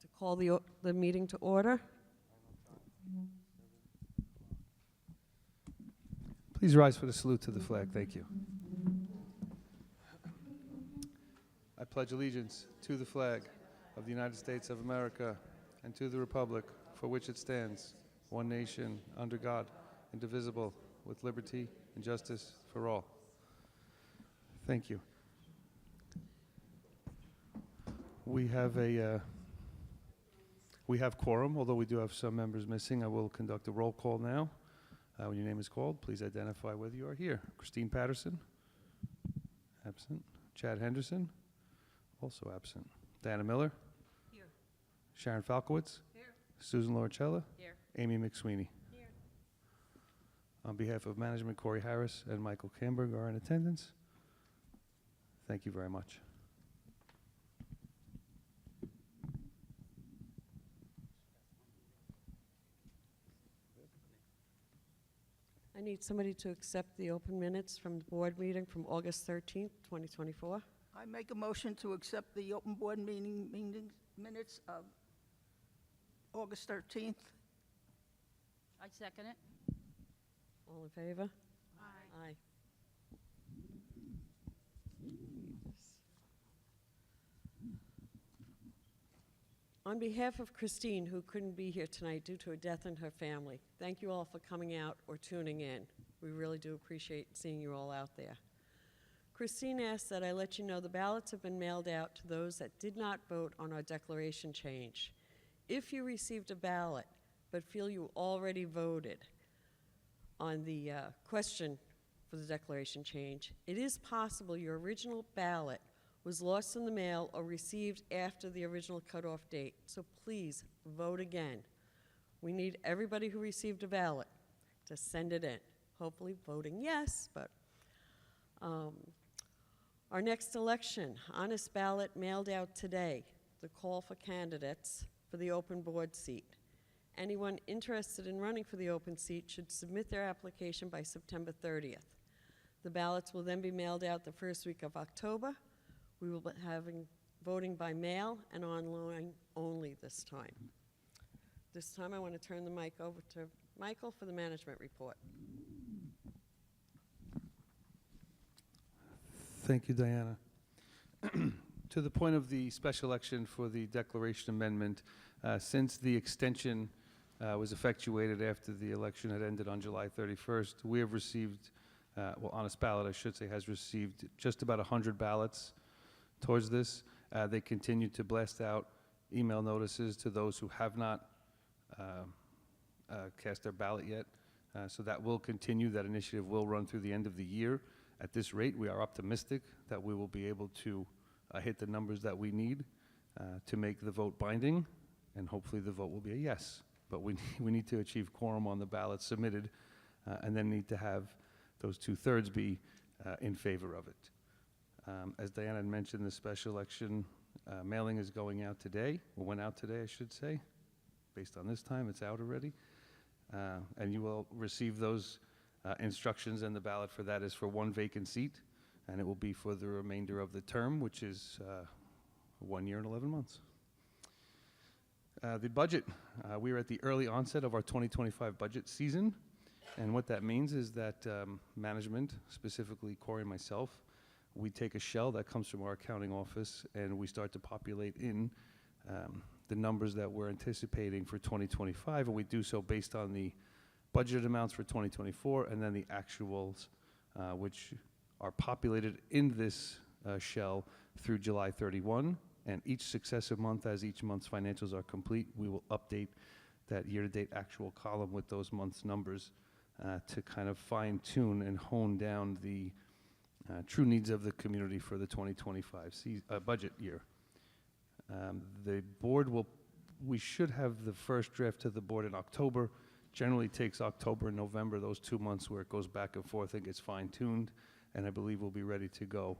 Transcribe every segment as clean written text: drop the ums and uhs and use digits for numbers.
to call the meeting to order. Please rise for the salute to the flag. Thank you. I pledge allegiance to the flag of the United States of America and to the republic for which it stands, one nation, under God, indivisible, with liberty and justice for all. Thank you. We have quorum, although we do have some members missing. I will conduct a roll call now. When your name is called, please identify whether you are here. Christine Patterson, absent. Chad Henderson, also absent. Diana Miller, Here. Sharon Falkowitz, Here. Susan Loricella, Here. Amy McSweeney. Here. On behalf of management, Corey Harris and Michael Camberg are in attendance. Thank you very much. I need somebody to accept the open minutes from the board meeting from August 13th, 2024. I make a motion to accept the open board meeting minutes of August 13th. I second it. All in favor? Aye. Aye. On behalf of Christine, who couldn't be here tonight due to a death in her family, thank you all for coming out or tuning in. We really do appreciate seeing you all out there. Christine asked that I let you know the ballots have been mailed out to those that did not vote on our declaration change. If you received a ballot but feel you already voted on the question for the declaration change, it is possible your original ballot was lost in the mail or received after the original cutoff date. So please vote again. We need everybody who received a ballot to send it in. Hopefully voting yes, but our next election, honest ballot mailed out today, the call for candidates for the open board seat. Anyone interested in running for the open seat should submit their application by September 30th. The ballots will then be mailed out the first week of October. We will be having voting by mail and online only this time. This time I want to turn the mic over to Michael for the management report. Thank you, Diana. To the point of the special election for the declaration amendment, since the extension was effectuated after the election had ended on July 31st, we have received, well, honest ballot, I should say, has received just about 100 ballots towards this. They continue to blast out email notices to those who have not cast their ballot yet. So that will continue. That initiative will run through the end of the year. At this rate, we are optimistic that we will be able to hit the numbers that we need to make the vote binding, and hopefully the vote will be a yes. But we need to achieve quorum on the ballot submitted, and then need to have those 2/3 be in favor of it. As Diana had mentioned, the special election mailing is going out today, or went out today, I should say. Based on this time, it's out already. And you will receive those instructions, and the ballot for that is for 1 vacant seat, and it will be for the remainder of the term, which is 1 year and 11 months. The budget, we are at the early onset of our 2025 budget season, and what that means is that management, specifically Corey and myself, we take a shell that comes from our accounting office, and we start to populate in the numbers that we're anticipating for 2025, and we do so based on the budgeted amounts for 2024 and then the actuals, which are populated in this shell through July 31. And each successive month, as each month's financials are complete, we will update that year-to-date actual column with those month's numbers to kind of fine-tune and hone down the true needs of the community for the 2025 budget year. The board we should have the first draft to the board in October. Generally takes October and November, those 2 months where it goes back and forth and gets fine-tuned, and I believe we'll be ready to go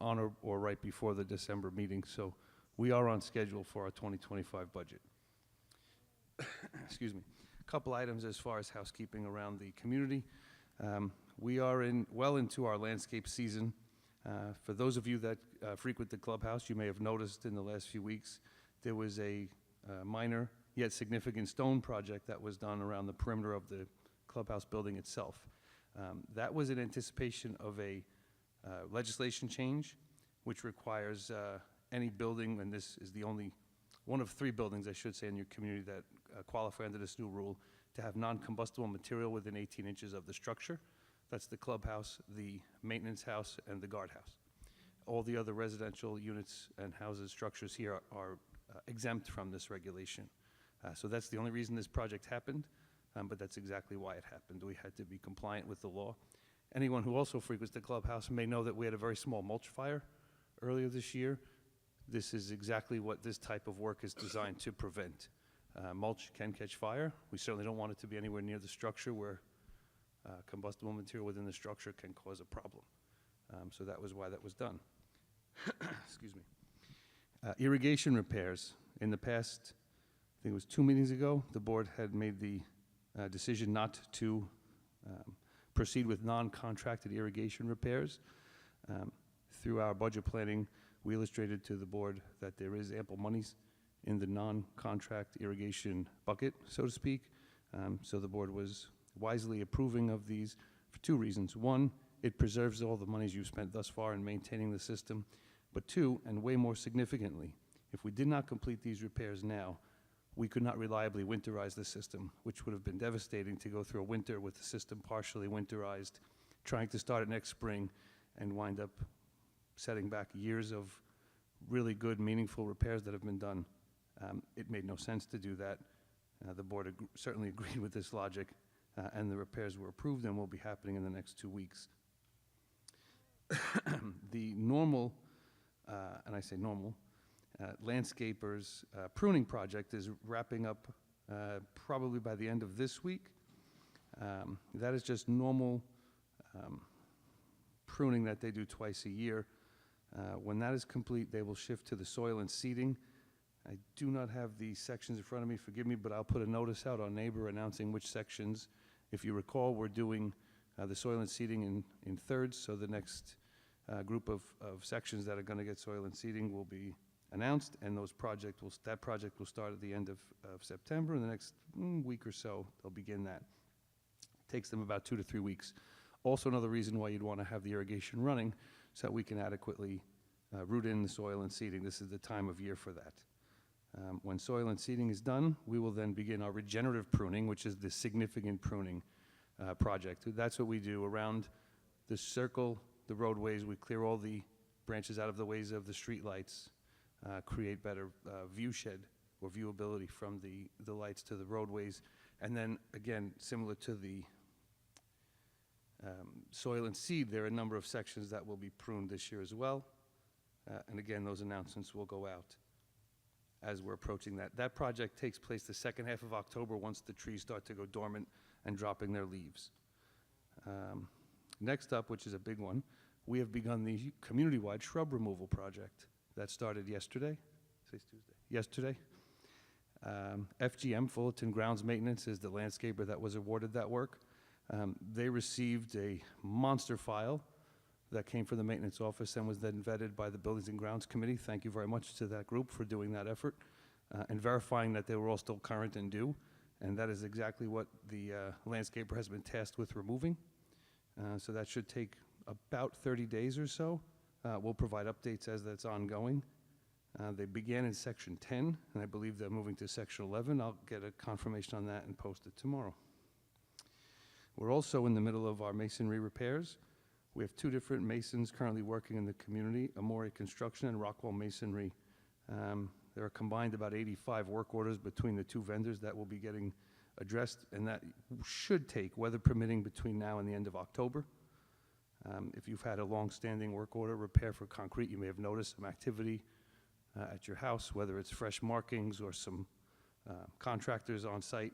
on or right before the December meeting. So we are on schedule for our 2025 budget. Excuse me. A couple items as far as housekeeping around the community. We are well into our landscape season. For those of you that frequent the clubhouse, you may have noticed in the last few weeks, there was a minor yet significant stone project that was done around the perimeter of the clubhouse building itself. That was in anticipation of a legislation change, which requires any building, and this is the only one of 3 buildings, I should say, in your community that qualify under this new rule, to have non-combustible material within 18 inches of the structure. That's the clubhouse, the maintenance house, and the guardhouse. All the other residential units and houses, structures here are exempt from this regulation. So that's the only reason this project happened, but that's exactly why it happened. We had to be compliant with the law. Anyone who also frequents the clubhouse may know that we had a very small mulch fire earlier this year. This is exactly what this type of work is designed to prevent. Mulch can catch fire. We certainly don't want it to be anywhere near the structure where combustible material within the structure can cause a problem. So that was why that was done. Excuse me. Irrigation repairs. In the past, I think it was 2 meetings ago, the board had made the decision not to proceed with non-contracted irrigation repairs. Through our budget planning, we illustrated to the board that there is ample monies in the non-contract irrigation bucket, so to speak. So the board was wisely approving of these for 2 reasons. 1, it preserves all the monies you've spent thus far in maintaining the system. But 2, and way more significantly, if we did not complete these repairs now, we could not reliably winterize the system, which would have been devastating to go through a winter with the system partially winterized, trying to start it next spring, and wind up setting back years of really good, meaningful repairs that have been done. It made no sense to do that. The board certainly agreed with this logic, and the repairs were approved and will be happening in the next 2 weeks. The normal, and I say normal, landscapers pruning project is wrapping up probably by the end of this week. That is just normal pruning that they do twice a year. When that is complete, they will shift to the soil and seeding. I do not have the sections in front of me, forgive me, but I'll put a notice out on Neighbor announcing which sections. If you recall, we're doing the soil and seeding in thirds, so the next group of sections that are going to get soil and seeding will be announced, and that project will start at the end of September. In the next week or so, they'll begin that. It takes them about 2 to 3 weeks. Also, another reason why you'd want to have the irrigation running so that we can adequately root in the soil and seeding. This is the time of year for that. When soil and seeding is done, we will then begin our regenerative pruning, which is the significant pruning project. That's what we do around the circle, the roadways. We clear all the branches out of the ways of the street lights, create better view shed or viewability from the lights to the roadways. And then, again, similar to the soil and seed, there are a number of sections that will be pruned this year as well. And again, those announcements will go out as we're approaching that. That project takes place the second half of October once the trees start to go dormant and dropping their leaves. Next up, which is a big one, we have begun the community-wide shrub removal project. That started yesterday. Today's Tuesday. Yesterday. FGM, Fullerton Grounds Maintenance, is the landscaper that was awarded that work. They received a monster file that came from the maintenance office and was then vetted by the Buildings and Grounds Committee. Thank you very much to that group for doing that effort and verifying that they were all still current and due. And that is exactly what the landscaper has been tasked with removing. So that should take about 30 days or so. We'll provide updates as that's ongoing. They began in Section 10, and I believe they're moving to Section 11. I'll get a confirmation on that and post it tomorrow. We're also in the middle of our masonry repairs. We have 2 different masons currently working in the community, Amore Construction and Rockwell Masonry. There are combined about 85 work orders between the 2 vendors that will be getting addressed, and that should take, weather permitting, between now and the end of October. If you've had a long-standing work order repair for concrete, you may have noticed some activity at your house, whether it's fresh markings or some contractors on site.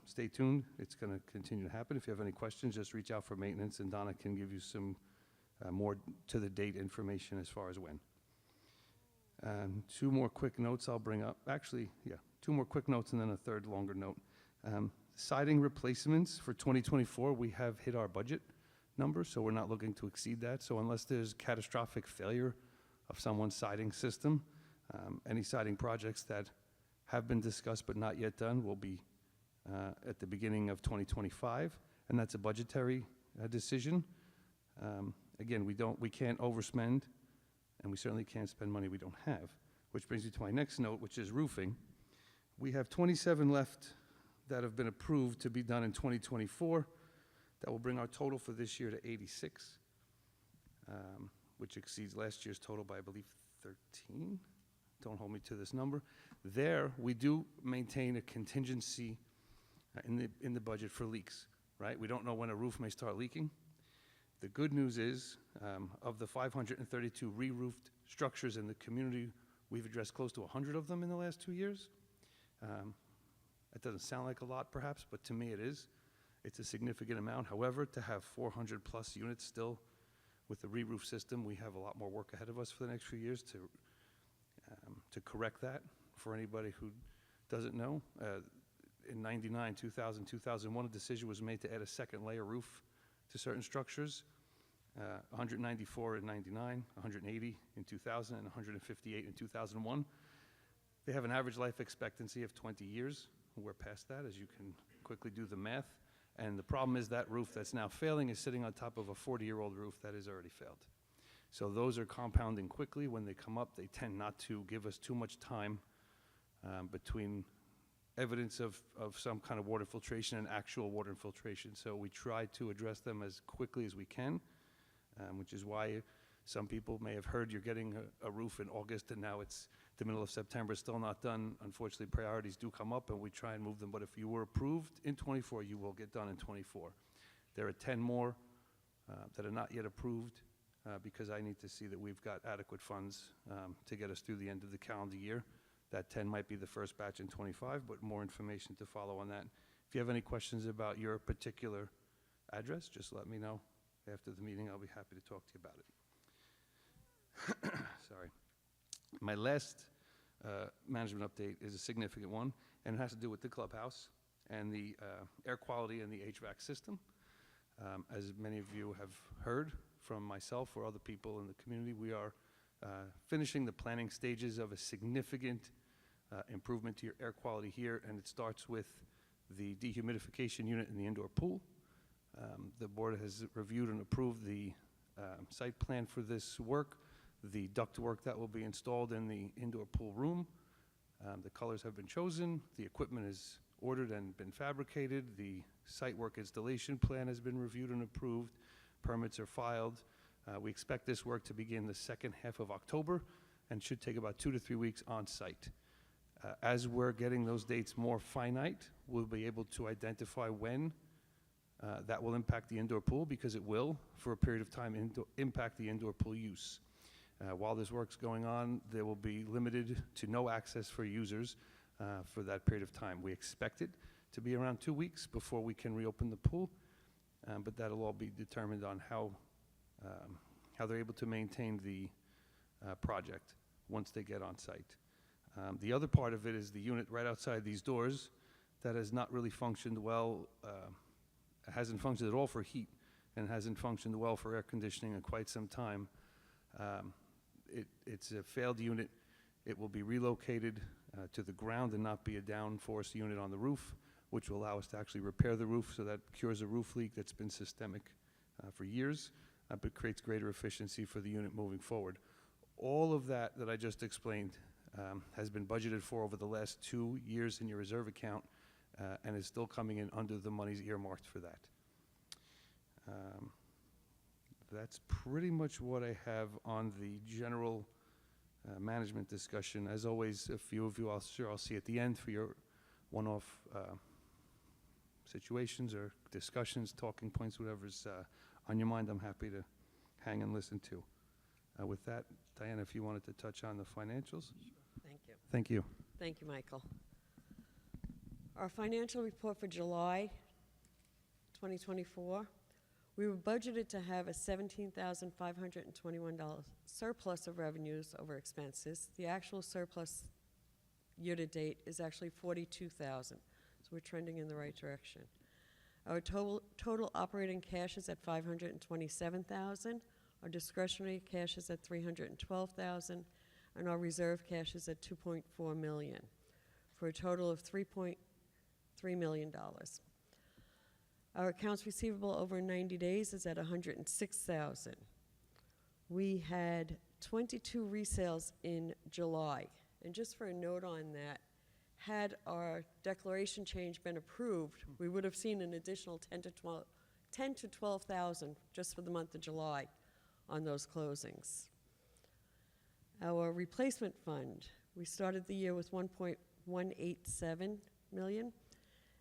Stay tuned. It's going to continue to happen. If you have any questions, just reach out for maintenance, and Donna can give you some more to-the-date information as far as when. 2 more quick notes I'll bring up. Actually, yeah, 2 more quick notes and then a third longer note. Siding replacements for 2024, we have hit our budget. number, so we're not looking to exceed that. So unless there's catastrophic failure of someone's siding system, any siding projects that have been discussed but not yet done will be at the beginning of 2025, and that's a budgetary decision. Again, we can't overspend, and we certainly can't spend money we don't have, which brings me to my next note, which is roofing. We have 27 left that have been approved to be done in 2024. That will bring our total for this year to 86, which exceeds last year's total by, I believe, 13. Don't hold me to this number. There, we do maintain a contingency in the budget for leaks, right? We don't know when a roof may start leaking. The good news is, of the 532 re-roofed structures in the community, we've addressed close to 100 of them in the last 2 years. That doesn't sound like a lot, perhaps, but to me it is. It's a significant amount. However, to have 400 plus units still with the re-roof system, we have a lot more work ahead of us for the next few years to correct that. For anybody who doesn't know, in 99, 2000, 2001, a decision was made to add a second layer roof to certain structures. 194 in 99, 180 in 2000, and 158 in 2001. They have an average life expectancy of 20 years. We're past that, as you can quickly do the math. And the problem is that roof that's now failing is sitting on top of a 40-year-old roof that has already failed. So those are compounding quickly. When they come up, they tend not to give us too much time between evidence of some kind of water filtration and actual water infiltration. So we try to address them as quickly as we can, which is why some people may have heard you're getting a roof in August and now it's the middle of September, still not done. Unfortunately, priorities do come up and we try and move them, but if you were approved in 24, you will get done in 24. There are 10 more that are not yet approved because I need to see that we've got adequate funds to get us through the end of the calendar year. That 10 might be the first batch in 25, but more information to follow on that. If you have any questions about your particular address, just let me know. After the meeting, I'll be happy to talk to you about it. Sorry. My last management update is a significant one, and it has to do with the clubhouse and the air quality and the HVAC system. As many of you have heard from myself or other people in the community, we are finishing the planning stages of a significant improvement to your air quality here, and it starts with the dehumidification unit in the indoor pool. The board has reviewed and approved the site plan for this work, the ductwork that will be installed in the indoor pool room. The colors have been chosen, the equipment is ordered and been fabricated, the site work installation plan has been reviewed and approved, permits are filed. We expect this work to begin the second half of October and should take about 2 to 3 weeks on site. As we're getting those dates more finite, we'll be able to identify when that will impact the indoor pool, because it will, for a period of time, impact the indoor pool use. While this work's going on, there will be limited to no access for users for that period of time. We expect it to be around 2 weeks before we can reopen the pool, but that'll all be determined on how they're able to maintain the project once they get on site. The other part of it is the unit right outside these doors that has not really functioned well, hasn't functioned at all for heat, and hasn't functioned well for air conditioning in quite some time. It's a failed unit. It will be relocated to the ground and not be a downforce unit on the roof, which will allow us to actually repair the roof, so that cures a roof leak that's been systemic for years, but creates greater efficiency for the unit moving forward. All of that I just explained has been budgeted for over the last 2 years in your reserve account and is still coming in under the monies earmarked for that. That's pretty much what I have on the general management discussion. As always, a few of you I'll see at the end for your one-off situations or discussions, talking points, whatever's on your mind, I'm happy to hang and listen to. With that, Diana, if you wanted to touch on the financials. Thank you. Thank you. Thank you, Michael. Our financial report for July 2024, we were budgeted to have a $17,521 surplus of revenues over expenses. The actual surplus year-to-date is actually $42,000, so we're trending in the right direction. Our total operating cash is at $527,000. Our discretionary cash is at $312,000, and our reserve cash is at $2.4 million, for a total of $3.3 million. Our accounts receivable over 90 days is at $106,000. We had 22 resales in July. And just for a note on that, had our declaration change been approved, we would have seen an additional 10 to 12,000 just for the month of July on those closings. Our replacement fund, we started the year with 1.187 million,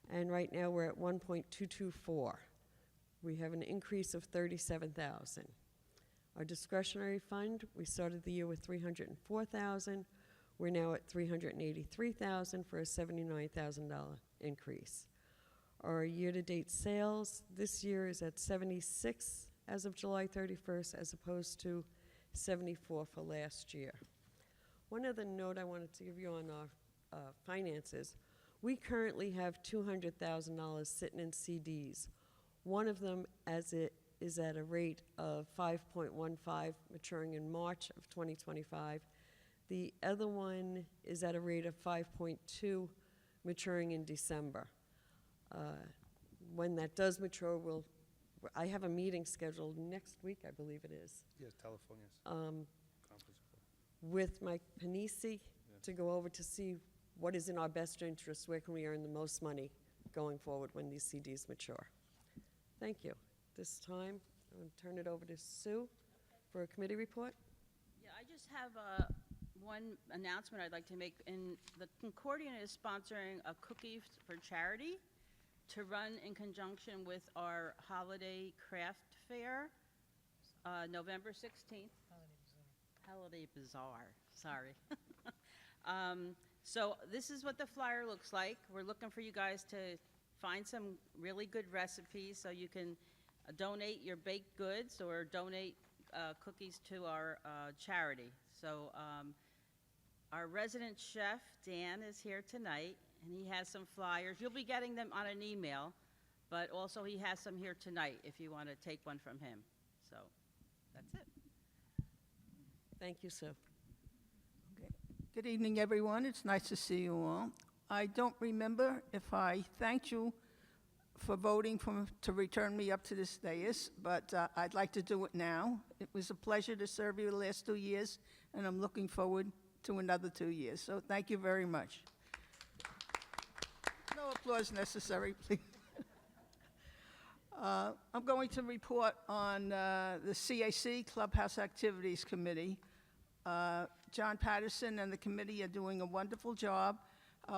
and right now we're at 1.224. We have an increase of 37,000. Our discretionary fund, we started the year with 304,000. We're now at 383,000 for a $79,000 increase. Our year-to-date sales this year is at 76 as of July 31st, as opposed to 74 for last year. One other note I wanted to give you on our finances, we currently have $200,000 sitting in CDs. One of them, as it is at a rate of 5.15, maturing in March of 2025. The other one is at a rate of 5.2, maturing in December. When that does mature, I have a meeting scheduled next week, I believe it is, Yes, telephone, yes. Conference call. with Mike Panisi to go over to see what is in our best interest, where can we earn the most money going forward when these CDs mature. Thank you. This time, I'm going to turn it over to Sue for a committee report. Yeah, I just have one announcement I'd like to make. The Concordia is sponsoring a cookie for charity to run in conjunction with our holiday craft fair, November 16th. Holiday Bazaar, sorry. So this is what the flyer looks like. We're looking for you guys to find some really good recipes so you can donate your baked goods or donate cookies to our charity. So our resident chef, Dan, is here tonight, and he has some flyers. You'll be getting them on an email, but also he has some here tonight if you want to take one from him. So that's it. Thank you, Sue. Good evening, everyone. It's nice to see you all. I don't remember if I thanked you for voting to return me up to this dais, but I'd like to do it now. It was a pleasure to serve you the last 2 years, and I'm looking forward to another 2 years. So thank you very much. No applause necessary, please. I'm going to report on the CAC Clubhouse Activities Committee. John Patterson and the committee are doing a wonderful job.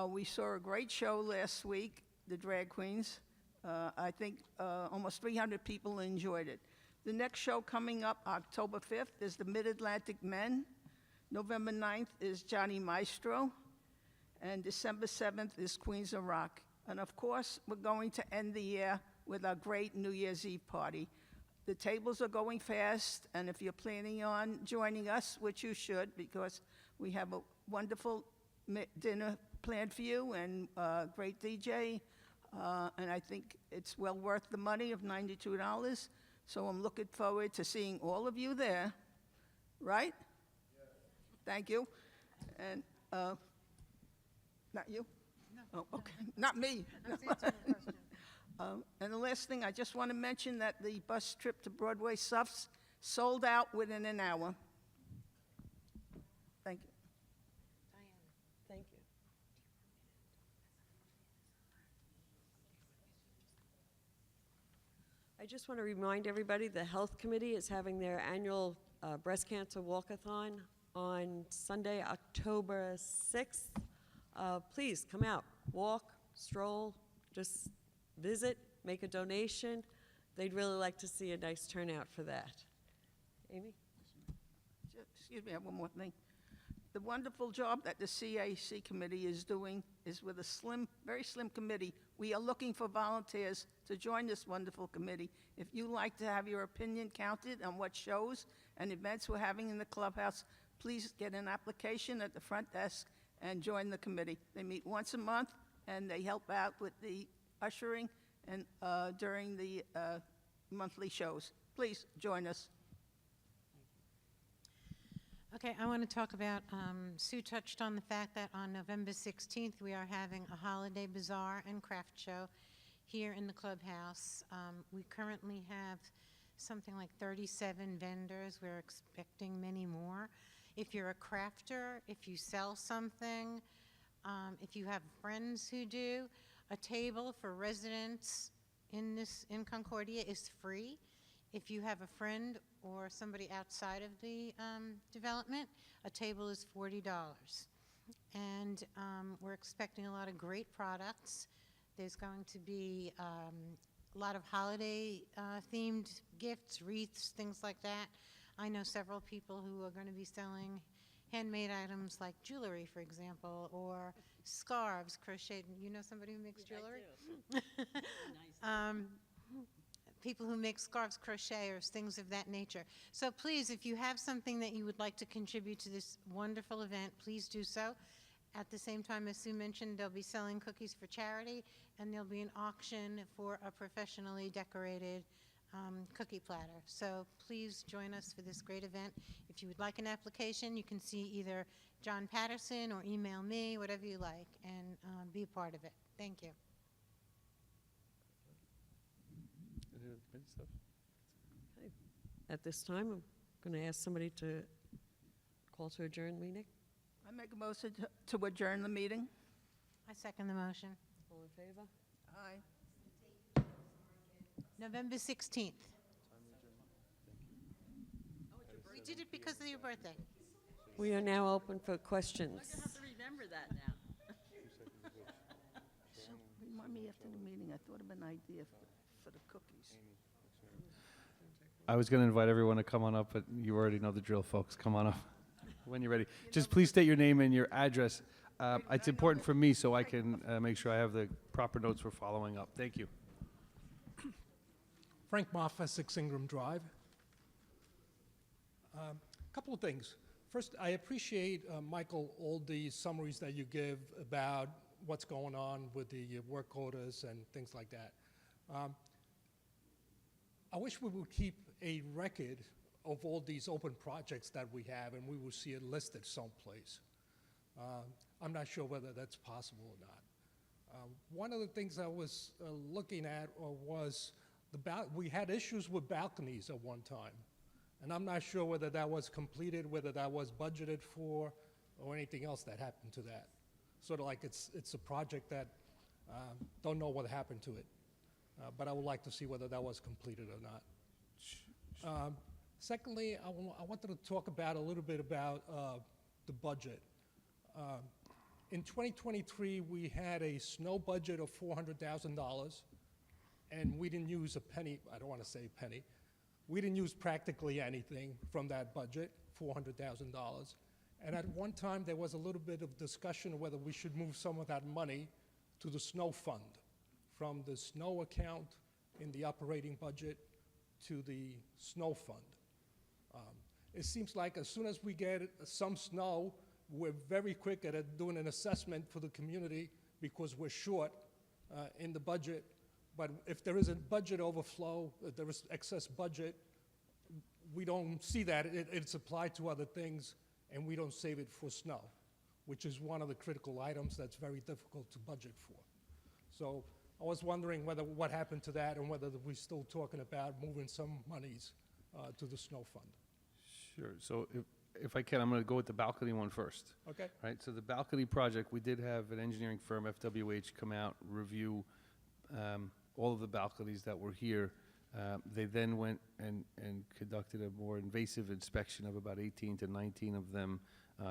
We saw a great show last week, the Drag Queens. I think almost 300 people enjoyed it. The next show coming up, October 5th, is the Mid-Atlantic Men. November 9th is Johnny Maestro. And December 7th is Queens of Rock. And of course, we're going to end the year with our great New Year's Eve party. The tables are going fast, and if you're planning on joining us, which you should, because we have a wonderful dinner planned for you and a great DJ, and I think it's well worth the money of $92. So I'm looking forward to seeing all of you there, right? Yes. Thank you. And not you? No. Oh, okay. Not me. And the last thing, I just want to mention that the bus trip to Broadway Suffs sold out within an hour. Thank you. Thank you. I just want to remind everybody the Health Committee is having their annual breast cancer walkathon on Sunday, October 6th. Please come out, walk, stroll, just visit, make a donation. They'd really like to see a nice turnout for that. Amy? Excuse me, I have one more thing. The wonderful job that the CAC committee is doing is with a very slim committee. We are looking for volunteers to join this wonderful committee. If you like to have your opinion counted on what shows and events we're having in the clubhouse, please get an application at the front desk and join the committee. They meet once a month, and they help out with the ushering and during the monthly shows. Please join us. Okay, I want to talk about, Sue touched on the fact that on November 16th, we are having a holiday bazaar and craft show here in the clubhouse. We currently have something like 37 vendors. We're expecting many more. If you're a crafter, if you sell something, if you have friends who do, a table for residents in Concordia is free. If you have a friend or somebody outside of the development, a table is $40. And we're expecting a lot of great products. There's going to be a lot of holiday themed gifts, wreaths, things like that. I know several people who are going to be selling handmade items like jewelry, for example, or scarves, crocheted. You know somebody who makes jewelry? People who make scarves, crocheters, things of that nature. So please, if you have something that you would like to contribute to this wonderful event, please do so. At the same time, as Sue mentioned, they'll be selling cookies for charity, and there'll be an auction for a professionally decorated cookie platter. So please join us for this great event. If you would like an application, you can see either John Patterson or email me, whatever you like, and be a part of it. Thank you. At this time, I'm going to ask somebody to call to adjourn the meeting. I make a motion to adjourn the meeting. I second the motion. All in favor? Aye. November 16th. We did it because of your birthday. We are now open for I'm questions. gonna have to remember that now. So remind me after the meeting, I thought of an idea for the cookies. I was going to invite everyone to come on up, but you already know the drill, folks. Come on up when you're ready. Just please state your name and your address. It's important for me so I can make sure I have the proper notes for following up. Thank you. Frank Moffat, 6 Ingram Drive. Couple of things. First, I appreciate, Michael, all the summaries that you give about what's going on with the work orders and things like that. I wish we would keep a record of all these open projects that we have, and we will see it listed someplace. I'm not sure whether that's possible or not. One of the things I was looking at was we had issues with balconies at one time, and I'm not sure whether that was completed, whether that was budgeted for, or anything else that happened to that. Sort of like it's a project that don't know what happened to it. But I would like to see whether that was completed or not. Secondly, I wanted to talk about a little bit about the budget. In 2023, we had a snow budget of $400,000, and we didn't use a penny. I don't want to say penny. We didn't use practically anything from that budget, $400,000. And at one time, there was a little bit of discussion of whether we should move some of that money to the snow fund, from the snow account in the operating budget to the snow fund. It seems like as soon as we get some snow, we're very quick at doing an assessment for the community because we're short in the budget. But if there is a budget overflow, if there is excess budget, we don't see that. It's applied to other things, and we don't save it for snow, which is one of the critical items that's very difficult to budget for. So I was wondering what happened to that and whether we're still talking about moving some monies to the snow fund. Sure. So if I can, I'm going to go with the balcony one first. Okay. Right. So the balcony project, we did have an engineering firm, FWH, come out, review all of the balconies that were here. They then went and conducted a more invasive inspection of about 18 to 19 of them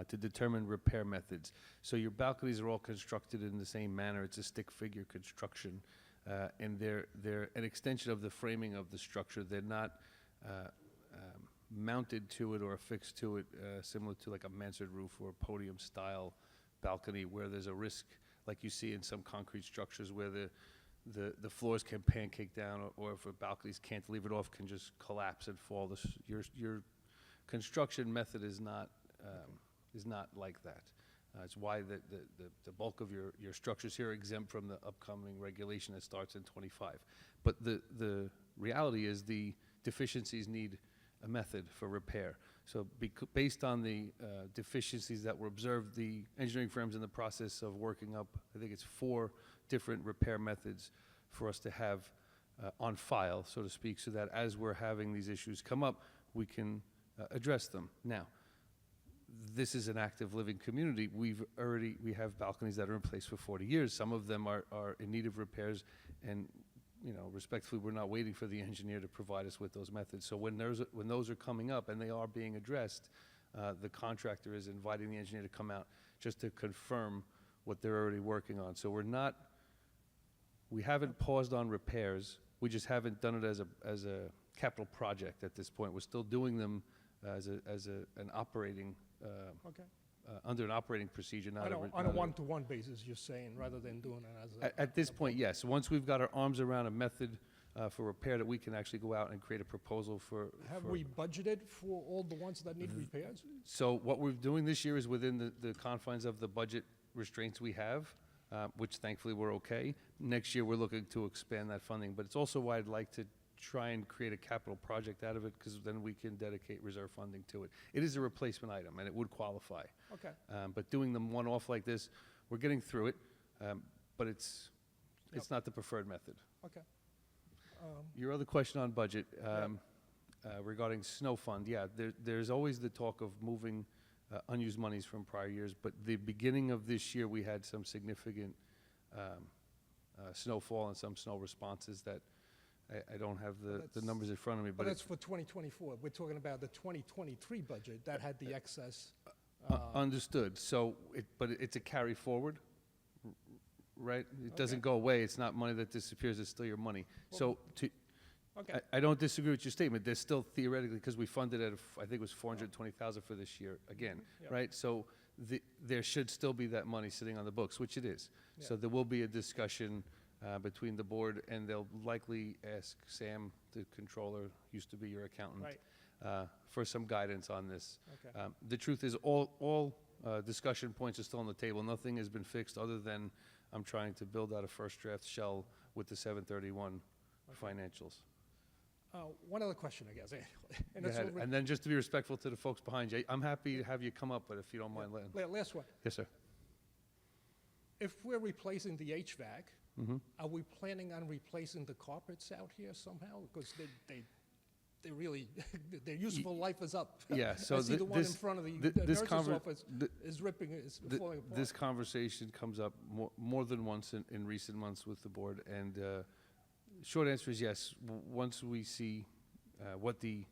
to determine repair methods. So your balconies are all constructed in the same manner. It's a stick figure construction, and they're an extension of the framing of the structure. They're not mounted to it or affixed to it, similar to like a mansard roof or a podium style balcony, where there's a risk, like you see in some concrete structures, where the floors can pancake down, or if a balcony's cantilevered off, can just collapse and fall. Your construction method is not like that. It's why the bulk of your structures here are exempt from the upcoming regulation that starts in '25. But the reality is the deficiencies need a method for repair. So based on the deficiencies that were observed, the engineering firm's in the process of working up, I think it's 4 different repair methods for us to have on file, so to speak, so that as we're having these issues come up, we can address them. Now, this is an active living community. We have balconies that are in place for 40 years. Some of them are in need of repairs, and respectfully, we're not waiting for the engineer to provide us with those methods. So when those are coming up and they are being addressed, the contractor is inviting the engineer to come out just to confirm what they're already working on. So we haven't paused on repairs. We just haven't done it as a capital project at this point. We're still doing them as an operating Okay. under an operating procedure, not On a one-to-one basis, you're saying, rather than doing it as a... At this point, yes. Once we've got our arms around a method for repair, that we can actually go out and create a proposal for... Have we budgeted for all the ones that need repairs? So what we're doing this year is within the confines of the budget restraints we have, which thankfully we're okay. Next year, we're looking to expand that funding, but it's also why I'd like to try and create a capital project out of it, because then we can dedicate reserve funding to it. It is a replacement item, and it would qualify. Okay. But doing them one-off like this, we're getting through it, but it's not the preferred method. Okay. Your other question on budget, regarding snow fund, there's always the talk of moving unused monies from prior years, but the beginning of this year, we had some significant snowfall and some snow responses that I don't have the numbers in front of me, But but that's for 2024. We're talking about the 2023 budget that had the excess. understood. So, but it's a carry forward, right? It doesn't go away. It's not money that disappears. It's still your money. So Okay. I don't disagree with your statement. There's still theoretically, because we funded at, I think it was 420,000 for this year again, Yep. right? So there should still be that money sitting on the books, which it is. So there will be a discussion between the board, and they'll likely ask Sam, the controller, used to be your accountant, Right. for some guidance on this. Okay. The truth is, all discussion points are still on the table. Nothing has been fixed other than I'm trying to build out a first draft shell with the 731 financials. One other question, I guess. And Go it's ahead. over- And then just to be respectful to the folks behind you, I'm happy to have you come up, but if you don't mind letting. Last one. Yes, sir. If we're replacing the HVAC, Mm-hmm. are we planning on replacing the carpets out here somehow? Because they really, their useful life is up. Yeah, so I see the one in this- front of the this nurse's conver- office is ripping, is falling apart. This conversation comes up more than once in recent months with the board, and short answer is yes. Once we see what the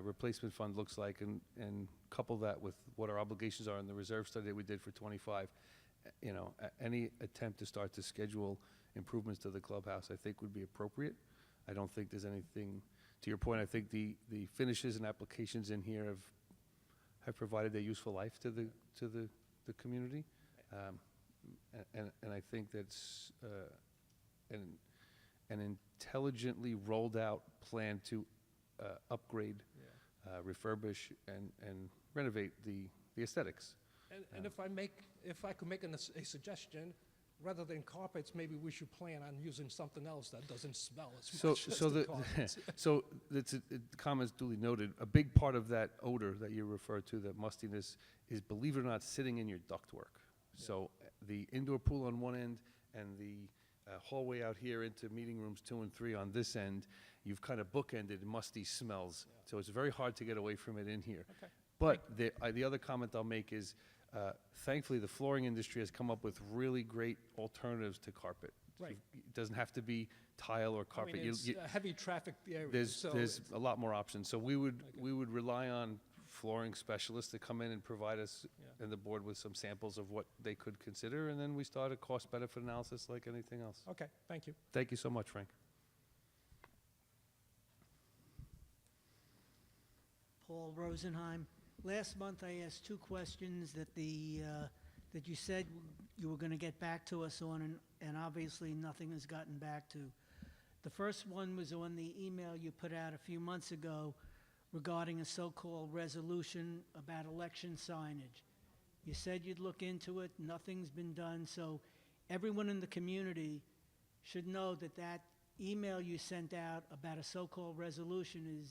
replacement fund looks like and couple that with what our obligations are in the reserve study that we did for '25, any attempt to start to schedule improvements to the clubhouse, I think, would be appropriate. I don't think there's anything, to your point, I think the finishes and applications in here have provided a useful life to the community. And I think that's an intelligently rolled out plan to upgrade, refurbish, and renovate the aesthetics. And if I could make a suggestion, rather than carpets, maybe we should plan on using something else that doesn't smell as much as the carpets. So that's comments duly noted. A big part of that odor that you refer to, that mustiness, is, believe it or not, sitting in your ductwork. So the indoor pool on one end and the hallway out here into meeting rooms 2 and 3 on this end, you've kind of bookended musty smells. So it's very hard to get away from it in here. Okay. But the other comment I'll make is, thankfully, the flooring industry has come up with really great alternatives to carpet. Right. It doesn't have to be tile or I carpet. mean, it's a heavy traffic area, There's so a lot more options. So we would rely on flooring specialists to come in and provide us and the board with some samples of what they could consider, and then we start a cost-benefit analysis like anything else. Okay, thank you. Thank you so much, Frank. Paul Rosenheim. Last month, I asked 2 questions that that you said you were going to get back to us on, and obviously nothing has gotten back to. The first one was on the email you put out a few months ago regarding a so-called resolution about election signage. You said you'd look into it, nothing's been done, so everyone in the community should know that that email you sent out about a so-called resolution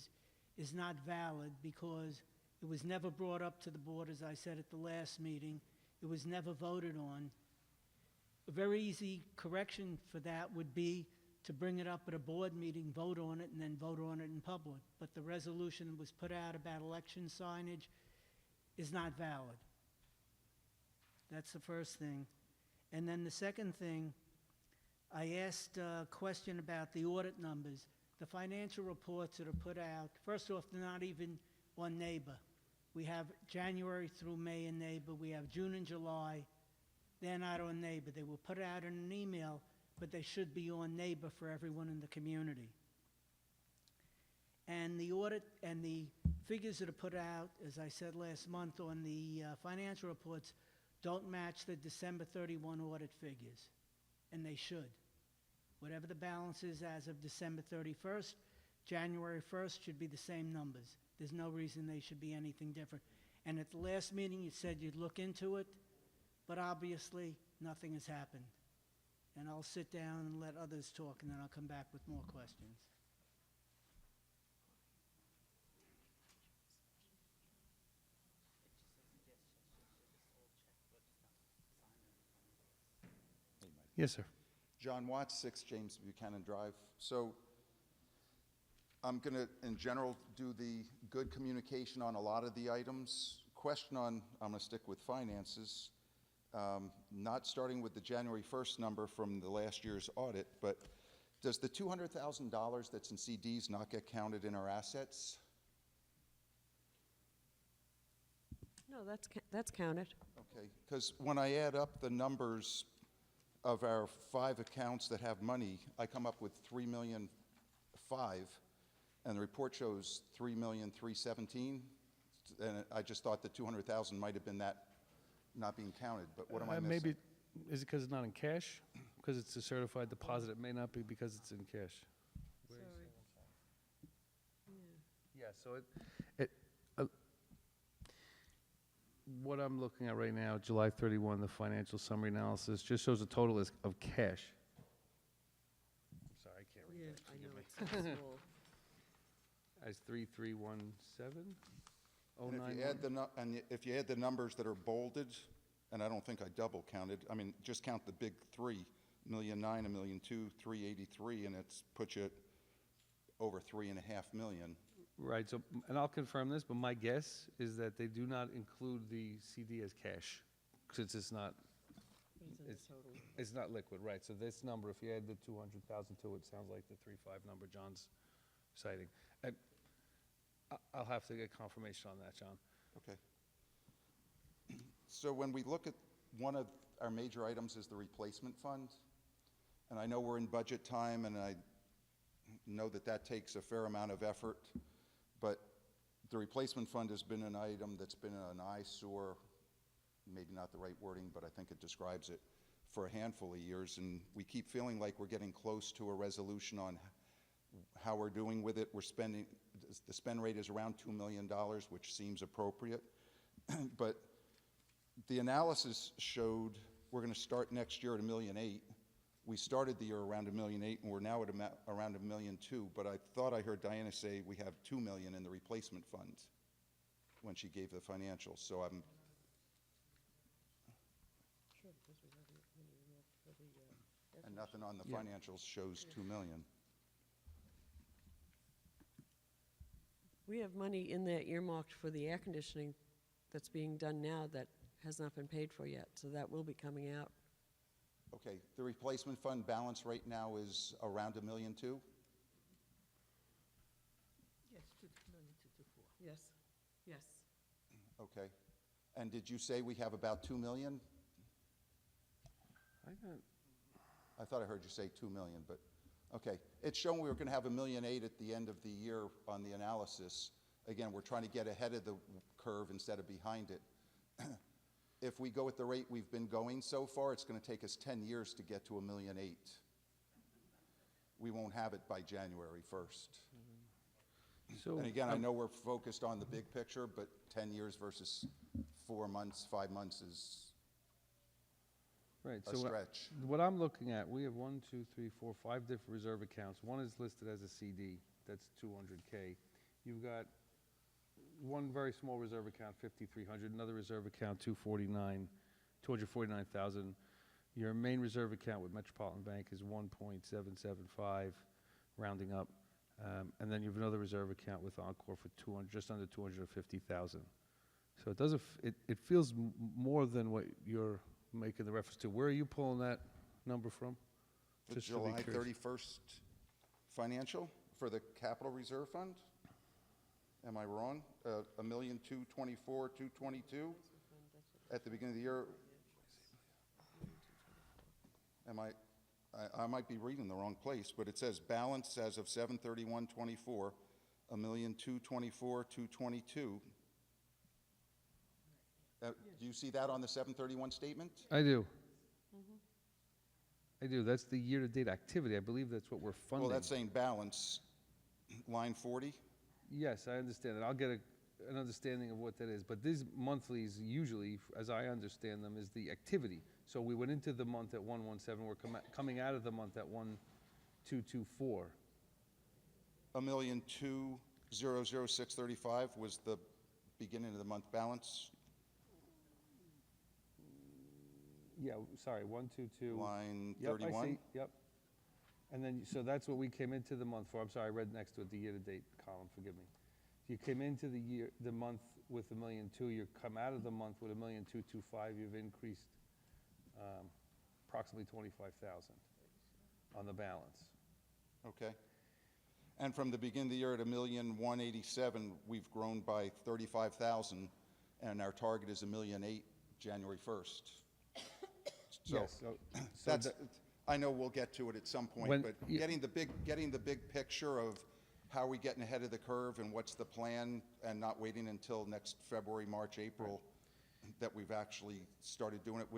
is not valid because it was never brought up to the board, as I said at the last meeting. It was never voted on. A very easy correction for that would be to bring it up at a board meeting, vote on it, and then vote on it in public. But the resolution that was put out about election signage is not valid. That's the first thing. And then the second thing, I asked a question about the audit numbers. The financial reports that are put out, first off, they're not even on NABA. We have January through May in NABA. We have June and July. They're not on NABA. They were put out in an email, but they should be on NABA for everyone in the community. And the audit and the figures that are put out, as I said last month on the financial reports, don't match the December 31 audit figures, and they should. Whatever the balance is as of December 31st, January 1st should be the same numbers. There's no reason they should be anything different. And at the last meeting, you said you'd look into it, but obviously, nothing has happened. And I'll sit down and let others talk, and then I'll come back with more questions. Yes, sir. John Watts, 6 James Buchanan Drive. So I'm going to, in general, do the good communication on a lot of the items. Question on, I'm going to stick with finances, not starting with the January 1st number from the last year's audit, but does the $200,000 that's in CDs not get counted in our assets? No, that's counted. Okay, because when I add up the numbers of our 5 accounts that have money, I come up with 3,000,005, and the report shows 3,317,000, and I just thought the 200,000 might have been that not being counted, but what am I missing? Maybe, is it because it's not in cash? Because it's a certified deposit, it may not be because it's in cash. Yeah, so what I'm looking at right now, July 31, the financial summary analysis, just shows a total of cash. I'm sorry, I can't read Yeah, that. I Forgive know me. it's so small. As 3317? And if you add the numbers that are bolded, and I don't think I double counted, I mean, just count the big 3, 1,000,009, 1,000,002, 383, and it's put you at over 3.5 million. Right, so, and I'll confirm this, but my guess is that they do not include the CD as cash, since it's not, it's not liquid, right? So this number, if you add the 200,000 to it, sounds like the 3.5 number John's citing. And I'll have to get confirmation on that, John. Okay. So when we look at one of our major items is the replacement fund, and I know we're in budget time, and I know that that takes a fair amount of effort, but the replacement fund has been an item that's been an eyesore, maybe not the right wording, but I think it describes it, for a handful of years, and we keep feeling like we're getting close to a resolution on how we're doing with it. We're spending, the spend rate is around $2 million, which seems appropriate, but the analysis showed we're going to start next year at $1.8 million. We started the year around $1.8 million, and we're now at around $1.2 million. But I thought I heard Diana say we have $2 million in the replacement fund when she gave the financials. So I'm. Sure, because we have money for the. And nothing on the Yeah. financials shows $2 million. We have money in there earmarked for the air conditioning that's being done now that has not been paid for yet, so that will be coming out. Okay, the replacement fund balance right now is around $1.2 million. Yes, 2,224. Yes, yes. Okay, and did you say we have about $2 million? I thought I heard you say $2 million, but okay. It's shown we were going to have $1.8 million at the end of the year on the analysis. Again, we're trying to get ahead of the curve instead of behind it. If we go at the rate we've been going so far, it's going to take us 10 years to get to $1.8 million. We won't have it by January 1st. So, And again, I know we're focused on the big picture, but 10 years versus 4 months, 5 months is Right, a so stretch. what I'm looking at, we have 1, 2, 3, 4, 5 different reserve accounts. One is listed as a CD, that's 200K. You've got one very small reserve account, 5,300, another reserve account, 249,000. Your main reserve account with Metropolitan Bank is 1.775, rounding up. And then you have another reserve account with Encore for just under 250,000. So it doesn't, it feels more than what you're making the reference to. Where are you pulling that number from? The Just to be July curious. 31st financial for the capital reserve fund? Am I wrong? 1,224,222 at the beginning of the year? I might be reading the wrong place, but it says balance as of 7/31/24, 1,224,222. Do you see that on the 7/31 statement? I do. I do. That's the year-to-date activity. I believe that's what we're funding. Well, that's saying balance, line 40. Yes, I understand that. I'll get an understanding of what that is. But these monthlies usually, as I understand them, is the activity. So we went into the month at 117. We're coming out of the month at 1224. 1,200,635 was the beginning of the month balance, Yeah, sorry, 122. line Yep, I 31. see. Yep. And then, so that's what we came into the month for. I'm sorry, I read next to it, the year-to-date column, forgive me. You came into the month with 1,200,000. You come out of the month with 1,225,000. You've increased approximately 25,000 on the balance. Okay. And from the beginning of the year at 1,187,000, we've grown by 35,000, and our target is 1,000,008 January 1st. So Yes. So that's, that- I know we'll get to it at some point, When- but yeah. getting the big picture of how are we getting ahead of the curve and what's the plan, and not waiting until next February, March, April, that we've actually started doing it,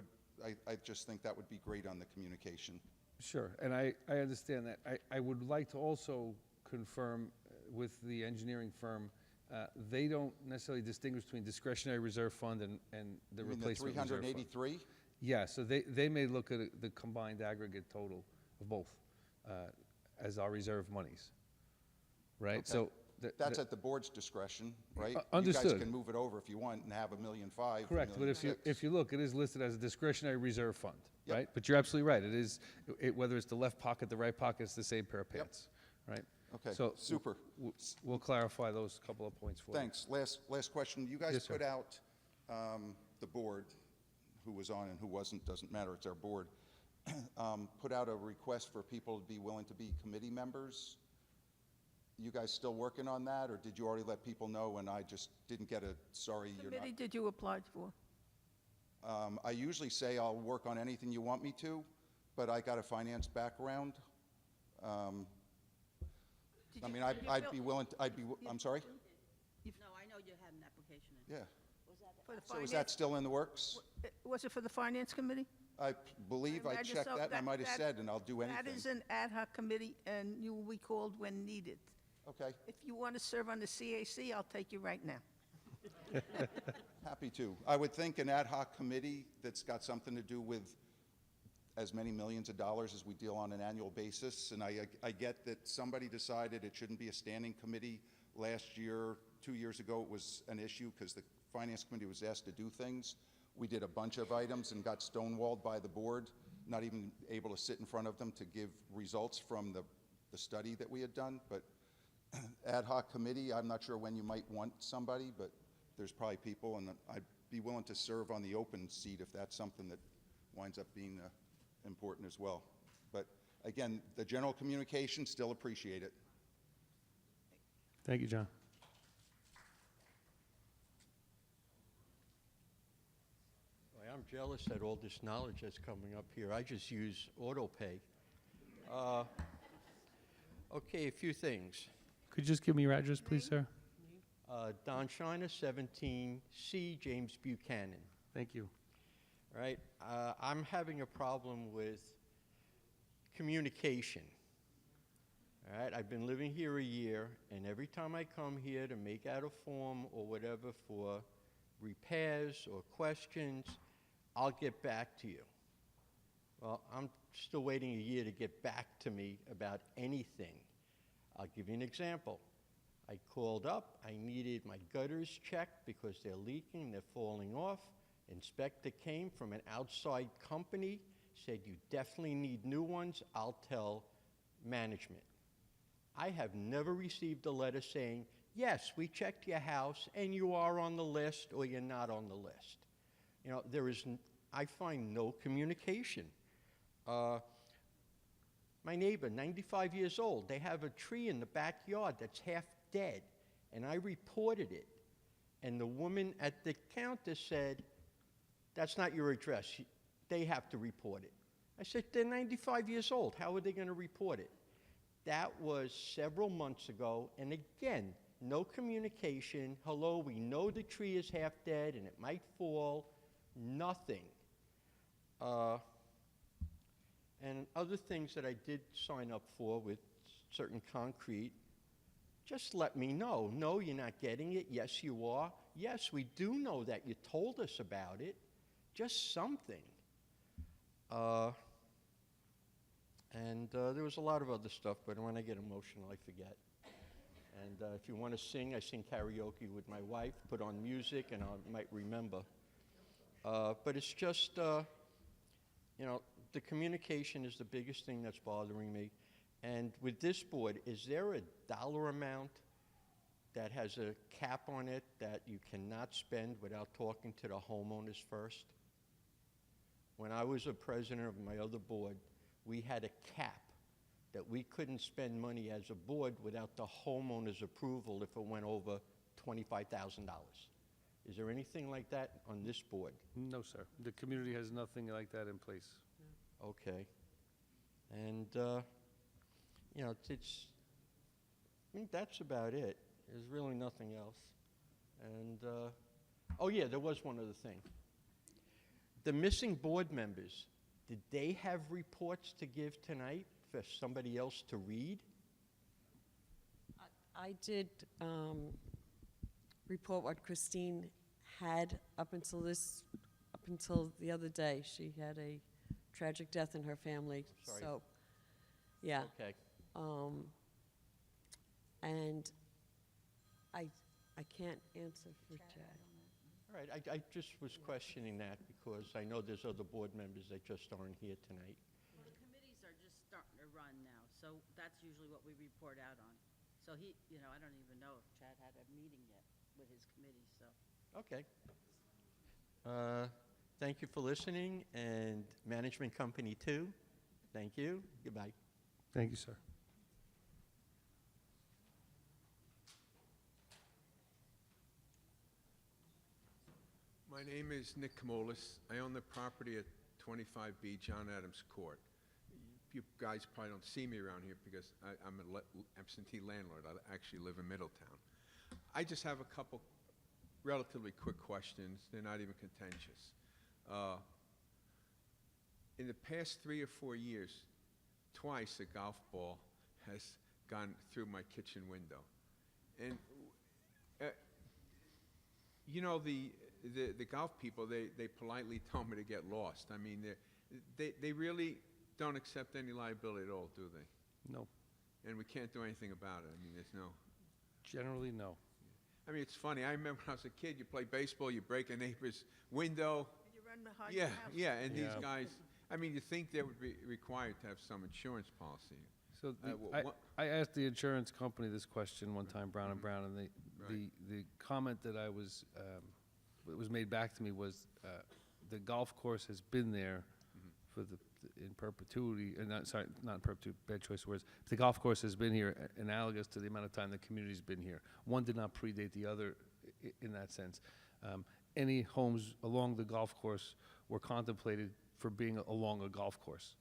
I just think that would be great on the communication. Sure, and I understand that. I would like to also confirm with the engineering firm, they don't necessarily distinguish between discretionary reserve fund and the You mean the replacement reserve fund. 383? Yeah, so they may look at the combined aggregate total of both as our reserve monies, right? Okay. So That's at the board's discretion, right? You understood. guys can move it over if you want and have 1,000,005. correct, but if you 1,000,006. look, it is listed as a discretionary reserve fund, Yep. right? But you're absolutely right. It is whether it's the left pocket, the right pocket, it's the same pair of Yep. pants, right? Okay, So super. We'll clarify those couple of points for you. Thanks. Last question. You guys Yes, sir. put out, the board, who was on and who wasn't, doesn't matter, it's our board, put out a request for people to be willing to be committee members. You guys still working on that, or did you already let people know and I just didn't get a, sorry, you're not? Committee did you apply for? I usually say I'll work on anything you want me to, but I got a finance background. Did I you- mean, did you I'd fill- be willing, I'm sorry? No, I know you had an application in. Yeah. For the So is finance, that still in the works? was it for the finance committee? I believe I imagine checked so. that, and I might have That- said, and I'll do anything. That is an ad hoc committee, and you will be called when needed. Okay, If you want to serve on the CAC, I'll take you right now. happy to. I would think an ad hoc committee that's got something to do with as many millions of dollars as we deal on an annual basis, and I get that somebody decided it shouldn't be a standing committee. Last year, 2 years ago, it was an issue because the finance committee was asked to do things. We did a bunch of items and got stonewalled by the board, not even able to sit in front of them to give results from the study that we had done. But ad hoc committee, I'm not sure when you might want somebody, but there's probably people, and I'd be willing to serve on the open seat if that's something that winds up being important as well. But again, the general communication, still appreciate it. Thank you, John. I'm jealous that all this knowledge that's coming up here. I just use autopay. Okay, a few things. Could you just give me your address, please, sir? Don Shiner, 17C, James Buchanan. Thank you. Right? I'm having a problem with communication. All right? I've been living here a year, and every time I come here to make out a form or whatever for repairs or questions, I'll get back to you. Well, I'm still waiting a year to get back to me about anything. I'll give you an example. I called up, I needed my gutters checked because they're leaking, they're falling off. Inspector came from an outside company, said you definitely need new ones, I'll tell management. I have never received a letter saying, yes, we checked your house and you are on the list or you're not on the list. You know, I find no communication. My neighbor, 95 years old, they have a tree in the backyard that's half dead, and I reported it. And the woman at the counter said, that's not your address. They have to report it. I said, they're 95 years old. How are they going to report it? That was several months ago, and again, no communication. Hello, we know the tree is half dead and it might fall. Nothing. And other things that I did sign up for with certain concrete, just let me know. No, you're not getting it. Yes, you are. Yes, we do know that. You told us about it. Just something. There was a lot of other stuff, but when I get emotional, I forget. And if you want to sing, I sing karaoke with my wife, put on music, and I might remember. But it's just, you know, the communication is the biggest thing that's bothering me. And with this board, is there a dollar amount that has a cap on it that you cannot spend without talking to the homeowners first? When I was a president of my other board, we had a cap that we couldn't spend money as a board without the homeowner's approval if it went over $25,000. Is there anything like that on this board? No, sir. The community has nothing like that in place. Okay. And, you know, I think that's about it. There's really nothing else. And, oh yeah, there was one other thing. The missing board members, did they have reports to give tonight for somebody else to read? I did report what Christine had up until the other day. She had a tragic death in her family. Sorry. So, yeah. Okay. And I can't answer for Chad. All right, I just was questioning that because I know there's other board members that just aren't here tonight. Well, the committees are just starting to run now, so that's usually what we report out on. So he, you know, I don't even know if Chad had a meeting yet with his committee, so. Okay. Thank you for listening, and Management Company 2, thank you. Goodbye. Thank you, sir. My name is Nick Kamolis. I own the property at 25B John Adams Court. You guys probably don't see me around here because I'm an absentee landlord. I actually live in Middletown. I just have a couple relatively quick questions. They're not even contentious. In the past 3 or 4 years, twice a golf ball has gone through my kitchen window. And, you know, the golf people, they politely tell me to get lost. I mean, they really don't accept any liability at all, do they? No. And we can't do anything about it. I mean, there's no... Generally, no. I mean, it's funny. I remember when I was a kid, you play baseball, you break a neighbor's window. You run behind your house. Yeah, and Yeah. these guys, I mean, you think they would be required to have some insurance policy. So wha- I asked the insurance company this question one time, Brown and Brown, and the comment that was made back to me was the golf course has been there for in perpetuity, not in perpetuity, bad choice of words. The golf course has been here analogous to the amount of time the community's been here. One did not predate the other in that sense. Any homes along the golf course were contemplated for being along a golf course.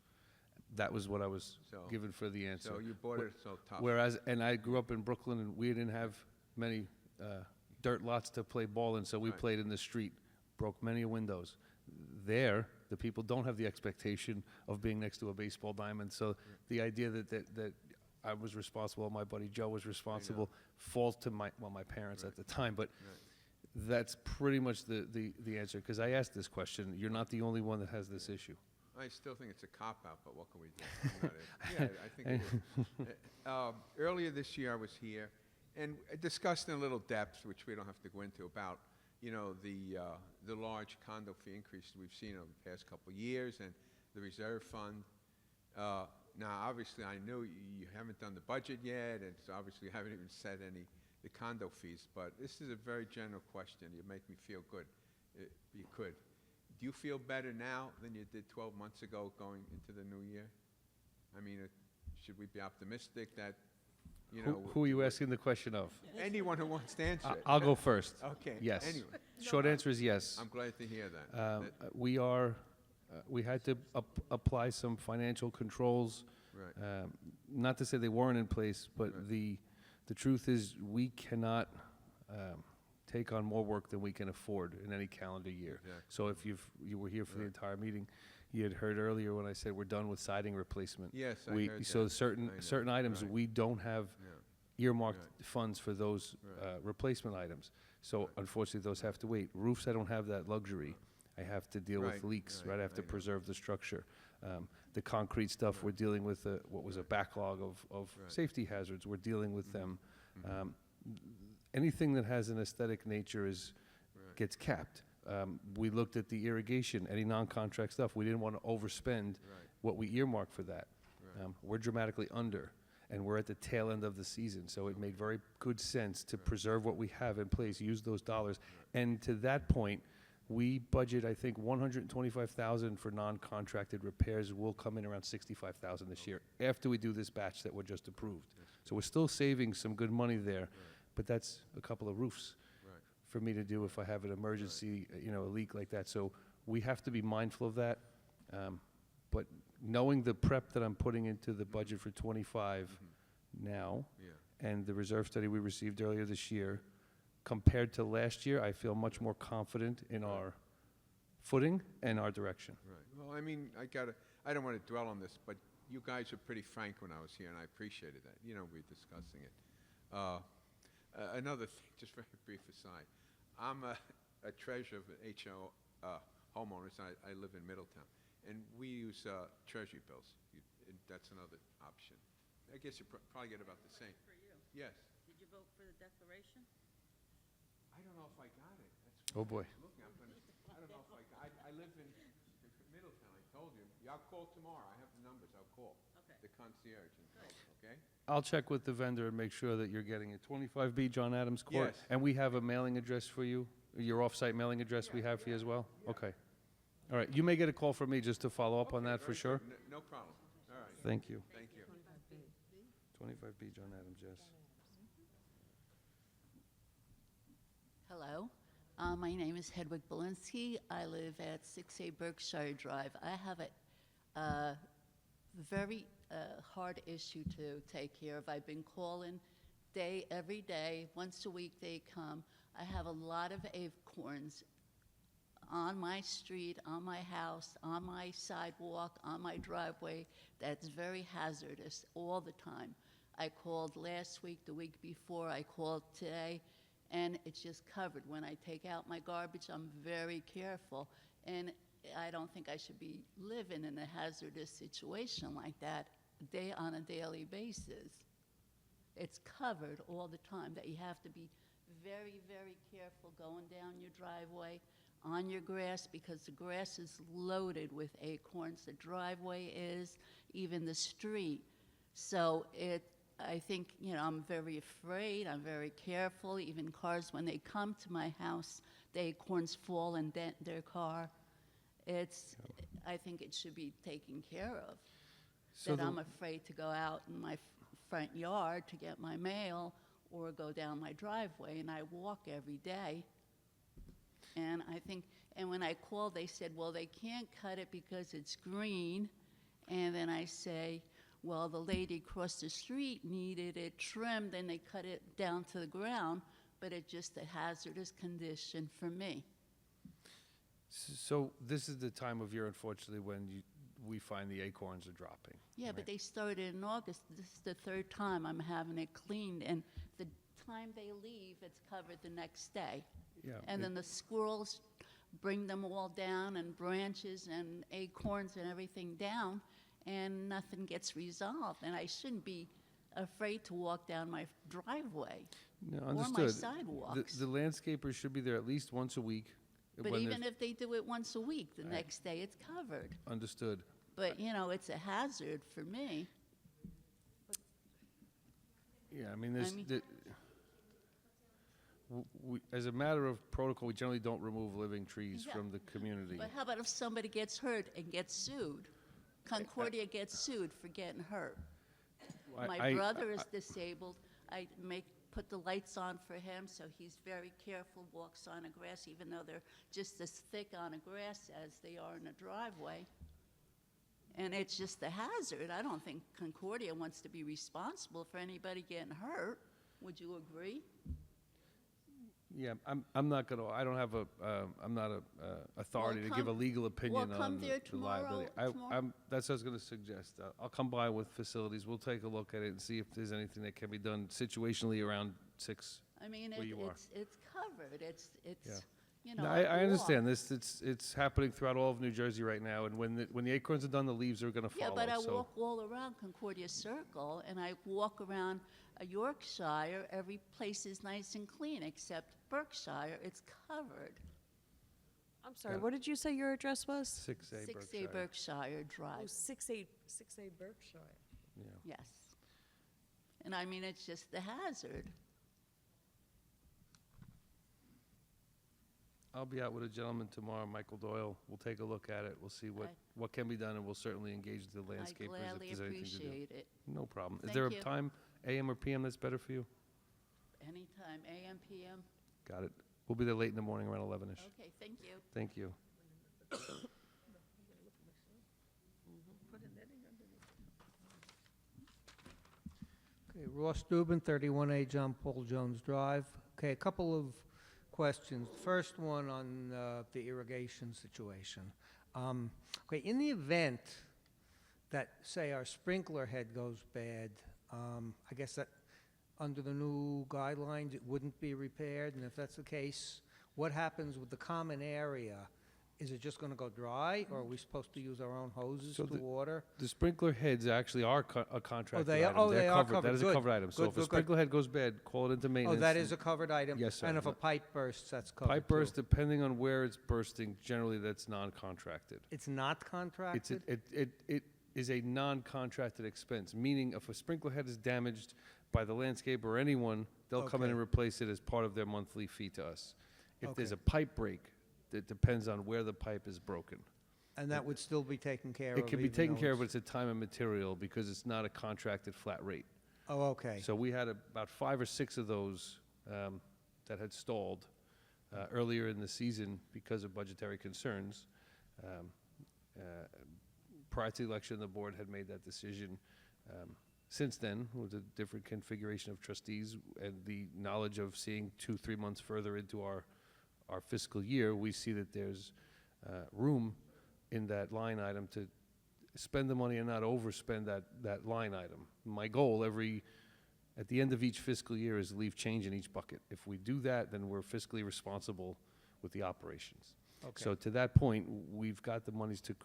That was what I was given for the answer. So you bought it so tough. Whereas, and I grew up in Brooklyn, and we didn't have many dirt lots to play ball in, so we Right. played in the street, broke many windows. There, the people don't have the expectation of being next to a baseball diamond, so the idea that I was responsible, my buddy Joe was responsible, falls to my parents at the time, but That's pretty much the answer, because I asked this question. You're not the only one that has this issue. I still think it's a cop-out, but what can we do? I'm not it. Yeah, I think it is. Earlier this year, I was here, and I discussed in a little depth, which we don't have to go into, about, you know, the large condo fee increases we've seen over the past couple of years, and the reserve fund. Now, obviously, I know you haven't done the budget yet, and so obviously you haven't even set the condo fees, but this is a very general question. You make me feel good. You could. Do you feel better now than you did 12 months ago going into the new year? I mean, should we be optimistic that, you know... Who are you asking the question of? Anyone who wants to answer it. I'll go first. Okay. Yes. Anyway. Short answer is yes. I'm glad to hear that. We had to apply some financial controls. Right. Not to say they weren't in place, but Right. the truth is we cannot take on more work than we can afford in any calendar year. Exactly. So if you were here for the Right. entire meeting, you had heard earlier when I said we're done with siding replacement. Yes, I We heard so that. certain I know. certain items Right. we don't have Yeah. earmarked Right. funds for those Right. replacement items. So unfortunately, those have to wait. Roofs, I don't have that luxury. I have to deal with Right, leaks, right, right? I have to I know. preserve the structure. The concrete stuff, we're dealing with what was a backlog of Right. safety hazards. We're dealing with them. Mhm. Anything that has an aesthetic nature Right. gets capped. We looked at the irrigation, any non-contract stuff. We didn't want to overspend Right. what we earmarked for that. Right. We're dramatically under, and we're at the tail end of the season, so it made very good sense to preserve what we have in place, use those dollars. And to that point, we budget, I think, $125,000 for non-contracted repairs. We'll come in around $65,000 this year, after we do this batch that were just approved. So we're still saving some good money there, but that's a couple of roofs Right. for me to do if I have an emergency, you know, a leak like that. So we have to be mindful of that. But knowing the prep that I'm putting into the budget for '25 now, Yeah. and the reserve study we received earlier this year, compared to last year, I feel much more confident in our footing and our direction. Right. Well, I mean, I don't want to dwell on this, but you guys were pretty frank when I was here, and I appreciated that. You know, we were discussing it. Another thing, just very brief aside. I'm a treasurer of HO Homeowners. I live in Middletown, and we use treasury bills. That's another option. I guess you probably get about the same. For you. Yes. Did you vote for the declaration? I don't know if I got it. That's Oh, boy. looking. I don't know if I live in Middletown. I told you. I'll call tomorrow. I have the numbers. I'll call Okay. the concierge and tell them, okay? I'll check with the vendor and make sure that you're getting it. 25B John Adams Court? Yes. And we have a mailing address for you? Your off-site mailing address we have for you as well? Okay. All right, you may get a call from me just to follow up on Okay, that for very sure. good. No problem. All right. Thank you. Thank you. 25B John Adams, yes. Hello, my name is Hedwig Belinsky. I live at 6A Berkshire Drive. I have a very hard issue to take care of. I've been calling every day, once a week they come. I have a lot of acorns on my street, on my house, on my sidewalk, on my driveway. That's very hazardous all the time. I called last week, the week before, I called today, and it's just covered. When I take out my garbage, I'm very careful, and I don't think I should be living in a hazardous situation like that on a daily basis. It's covered all the time, that you have to be very, very careful going down your driveway, on your grass, because the grass is loaded with acorns. The driveway is, even the street. So I think, I'm very afraid, I'm very careful. Even cars, when they come to my house, the acorns fall and dent their car. I think it should be taken care of. So That I'm afraid to go out in my front yard to get my mail or go down my driveway, and I walk every day. And when I called, they said, well, they can't cut it because it's green. And then I say, well, the lady across the street needed it trimmed, and they cut it down to the ground, but it's just a hazardous condition for me. So this is the time of year, unfortunately, when we find the acorns are dropping. Yeah, right? but they started in August. This is the third time I'm having it cleaned, and the time they leave, it's covered the next day. Yeah, And then the squirrels bring them all down, and branches and acorns and everything down, and nothing gets resolved. And I shouldn't be afraid to walk down my driveway No, or my understood. sidewalks. The landscapers should be there at least once a week. But when even there's- if they do it once a week, the next day it's covered. Understood. But, you know, it's a hazard for me. Yeah, I mean, there's, mean- as a matter of protocol, we generally don't remove living trees Yeah. from the community. But how about if somebody gets hurt and gets sued? Concordia gets sued for getting hurt. My brother is disabled. I put the lights on for him, so he's very careful, walks on the grass, even though they're just as thick on the grass as they are in the driveway. And it's just a hazard. I don't think Concordia wants to be responsible for anybody getting hurt. Would you agree? Yeah, I'm not gonna, I don't have I'm not a authority to give a come- legal opinion well, come on there the liability. tomorrow. That's what I was gonna suggest. I'll come by with facilities, we'll take a look at it and see if there's anything that can be done situationally around 6. I mean, Where you are. it's covered. It's Yeah. you know. No, I I understand walk. this, it's happening throughout all of New Jersey right now, and when the acorns are done, the leaves are gonna follow, Yeah, but I so- walk all around Concordia Circle, and I walk around Yorkshire. Every place is nice and clean, except Berkshire. It's covered. I'm sorry, Yeah. what did you say your address was? 6A 6A Berkshire. Berkshire Oh, Drive, 6A Berkshire. Yeah. yes. And I mean, it's just a hazard. I'll be out with a gentleman tomorrow, Michael Doyle. We'll take a look at it. We'll see Okay. what can be done, and we'll certainly engage the I landscapers if gladly there's anything to do. appreciate it. No problem. Is Thank there a you. time, AM or PM, that's better for you? Anytime, AM, PM. Got it. We'll be there late in the morning, around 11-ish. Okay, thank you. Thank you. Okay, Ross Dubin, 31A John Paul Jones Drive. Okay, a couple of questions. First one on the irrigation situation. Okay, in the event that, say, our sprinkler head goes bad, I guess that under the new guidelines, it wouldn't be repaired, and if that's the case, what happens with the common area? Is it just gonna go dry, or are we supposed to use our own hoses So to water? The sprinkler heads actually are a contracted they are- item. oh, They're they are That covered. is a Good. covered item. So Good, if a good, good. sprinkler head goes bad, call it into Oh, maintenance. that is a covered item? Yes, sir. And if a pipe bursts, that's covered Pipe too? burst, depending on where it's bursting, generally that's non-contracted. It's not It's contracted? it is a non-contracted expense, meaning if a sprinkler head is damaged by the landscaper or anyone, they'll come in Okay. and replace it as part of their monthly fee to us. If there's a Okay. pipe break, it depends on where the pipe is broken. And that would still be taken care of? It can be even taken though care of, but it's a time and material because it's not a contracted flat rate. Oh, okay. So we had about 5 or 6 of those that had stalled earlier in the season because of budgetary concerns. Prior to the election, the board had made that decision. Since then, with a different configuration of trustees and the knowledge of seeing 2-3 months further into our fiscal year, we see that there's room in that line item to spend the money and not overspend that line item. My goal at the end of each fiscal year is to leave change in each bucket. If we do that, then we're fiscally responsible with the operations. Okay. So to that point, we've got the monies to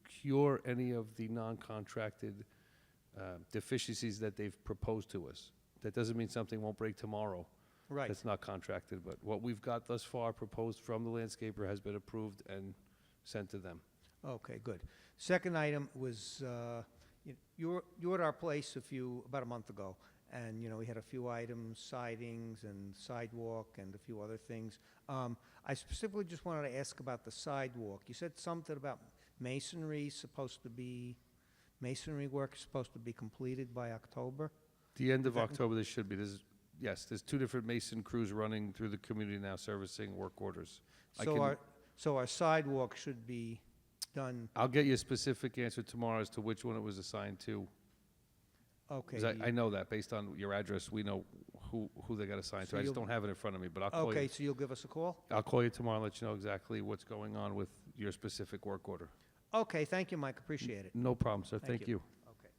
cure any of the non-contracted deficiencies that they've proposed to us. That doesn't mean something won't break tomorrow. Right. That's not contracted, but what we've got thus far proposed from the landscaper has been approved and sent to them. Okay, good. Second item was, you were at our place about a month ago, and, we had a few items, sidings and sidewalk and a few other things. I specifically just wanted to ask about the sidewalk. You said something about masonry work is supposed to be completed by October? The end of Is that- October, there should be. There's 2 different mason crews running through the community now servicing work orders. So our sidewalk should be done, I'll get you a specific answer tomorrow as to which one it was assigned to. okay. 'Cause I know that, based on your address, we know who they got assigned So to. I just you'll- don't have it in front of me, but I'll call Okay, you. so you'll give us a call? I'll call you tomorrow and let you know exactly what's going on with your specific work order. Okay, thank you, Mike, appreciate it. No problem, sir. Thank Thank you. Okay.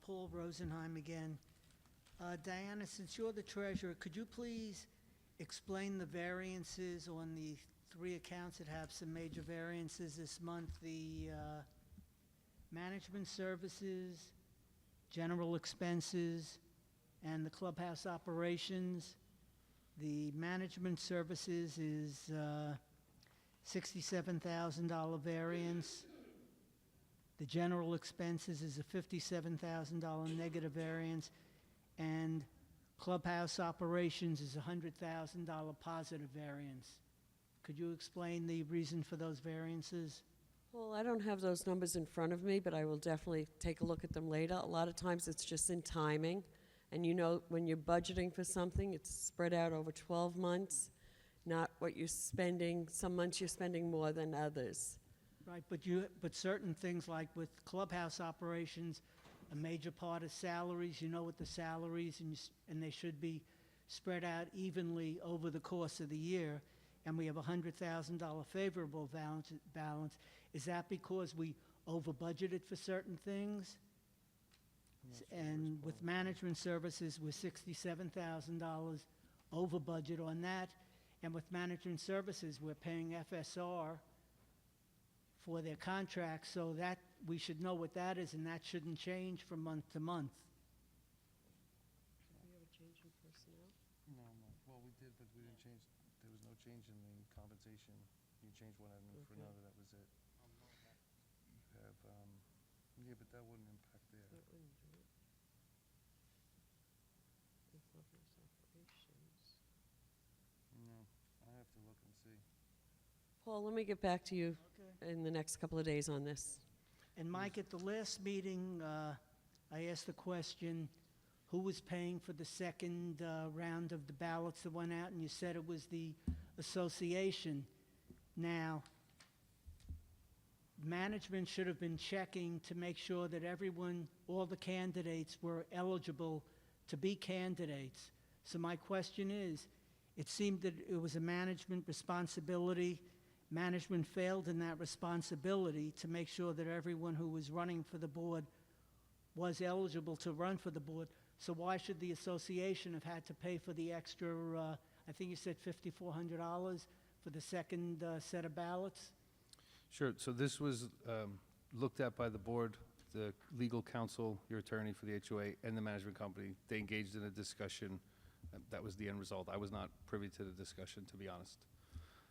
Paul Rosenheim again. Diana, since you're the treasurer, could you please explain the variances on the 3 accounts that have some major variances this month? The management services, general expenses, and the clubhouse operations. The management services is $67,000 variance. The general expenses is a $57,000 negative variance, and clubhouse operations is a $100,000 positive variance. Could you explain the reason for those variances? Well, I don't have those numbers in front of me, but I will definitely take a look at them later. A lot of times it's just in timing. And you know, when you're budgeting for something, it's spread out over 12 months, not what you're spending. Some months you're spending more than others. Right, but certain things like with clubhouse operations, a major part is salaries. You know what the salaries, and they should be spread out evenly over the course of the year. And we have a $100,000 favorable balance. Is that because we over budgeted for certain things? And with management services, we're $67,000 over budget on that. And with management services, we're paying FSR for their contracts, so that we should know what that is, and that shouldn't change from month to month. Do we have a change in personnel? No, well, we did, but we didn't change, there was no change in the compensation. You changed one item for Okay. another, that was it. You have, yeah, but that wouldn't impact there. That wouldn't do it. The clubhouse operations. No, I have to look and see. Paul, let me get back to you Okay. in the next couple of days on this. And Mike, at the last meeting, I asked the question, who was paying for the second round of the ballots that went out, and you said it was the association. Now, management should have been checking to make sure that everyone, all the candidates were eligible to be candidates. So my question is, it seemed that it was a management responsibility. Management failed in that responsibility to make sure that everyone who was running for the board was eligible to run for the board. So why should the association have had to pay for the extra, I think you said $5,400 for the second set of ballots? Sure, so this was looked at by the board, the legal counsel, your attorney for the HOA, and the management company. They engaged in a discussion. That was the end result. I was not privy to the discussion, to be honest.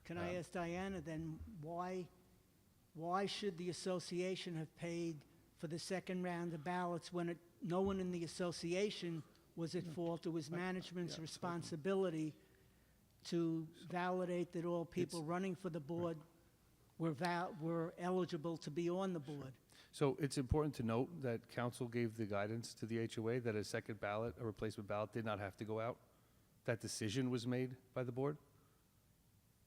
Can I ask Diana then, why should the association have paid for the second round of ballots when no one in the association was at fault? It was management's responsibility to validate that all people running for the board were eligible to be on the board. So it's important to note that council gave the guidance to the HOA that a second ballot, a replacement ballot, did not have to go out. That decision was made by the board.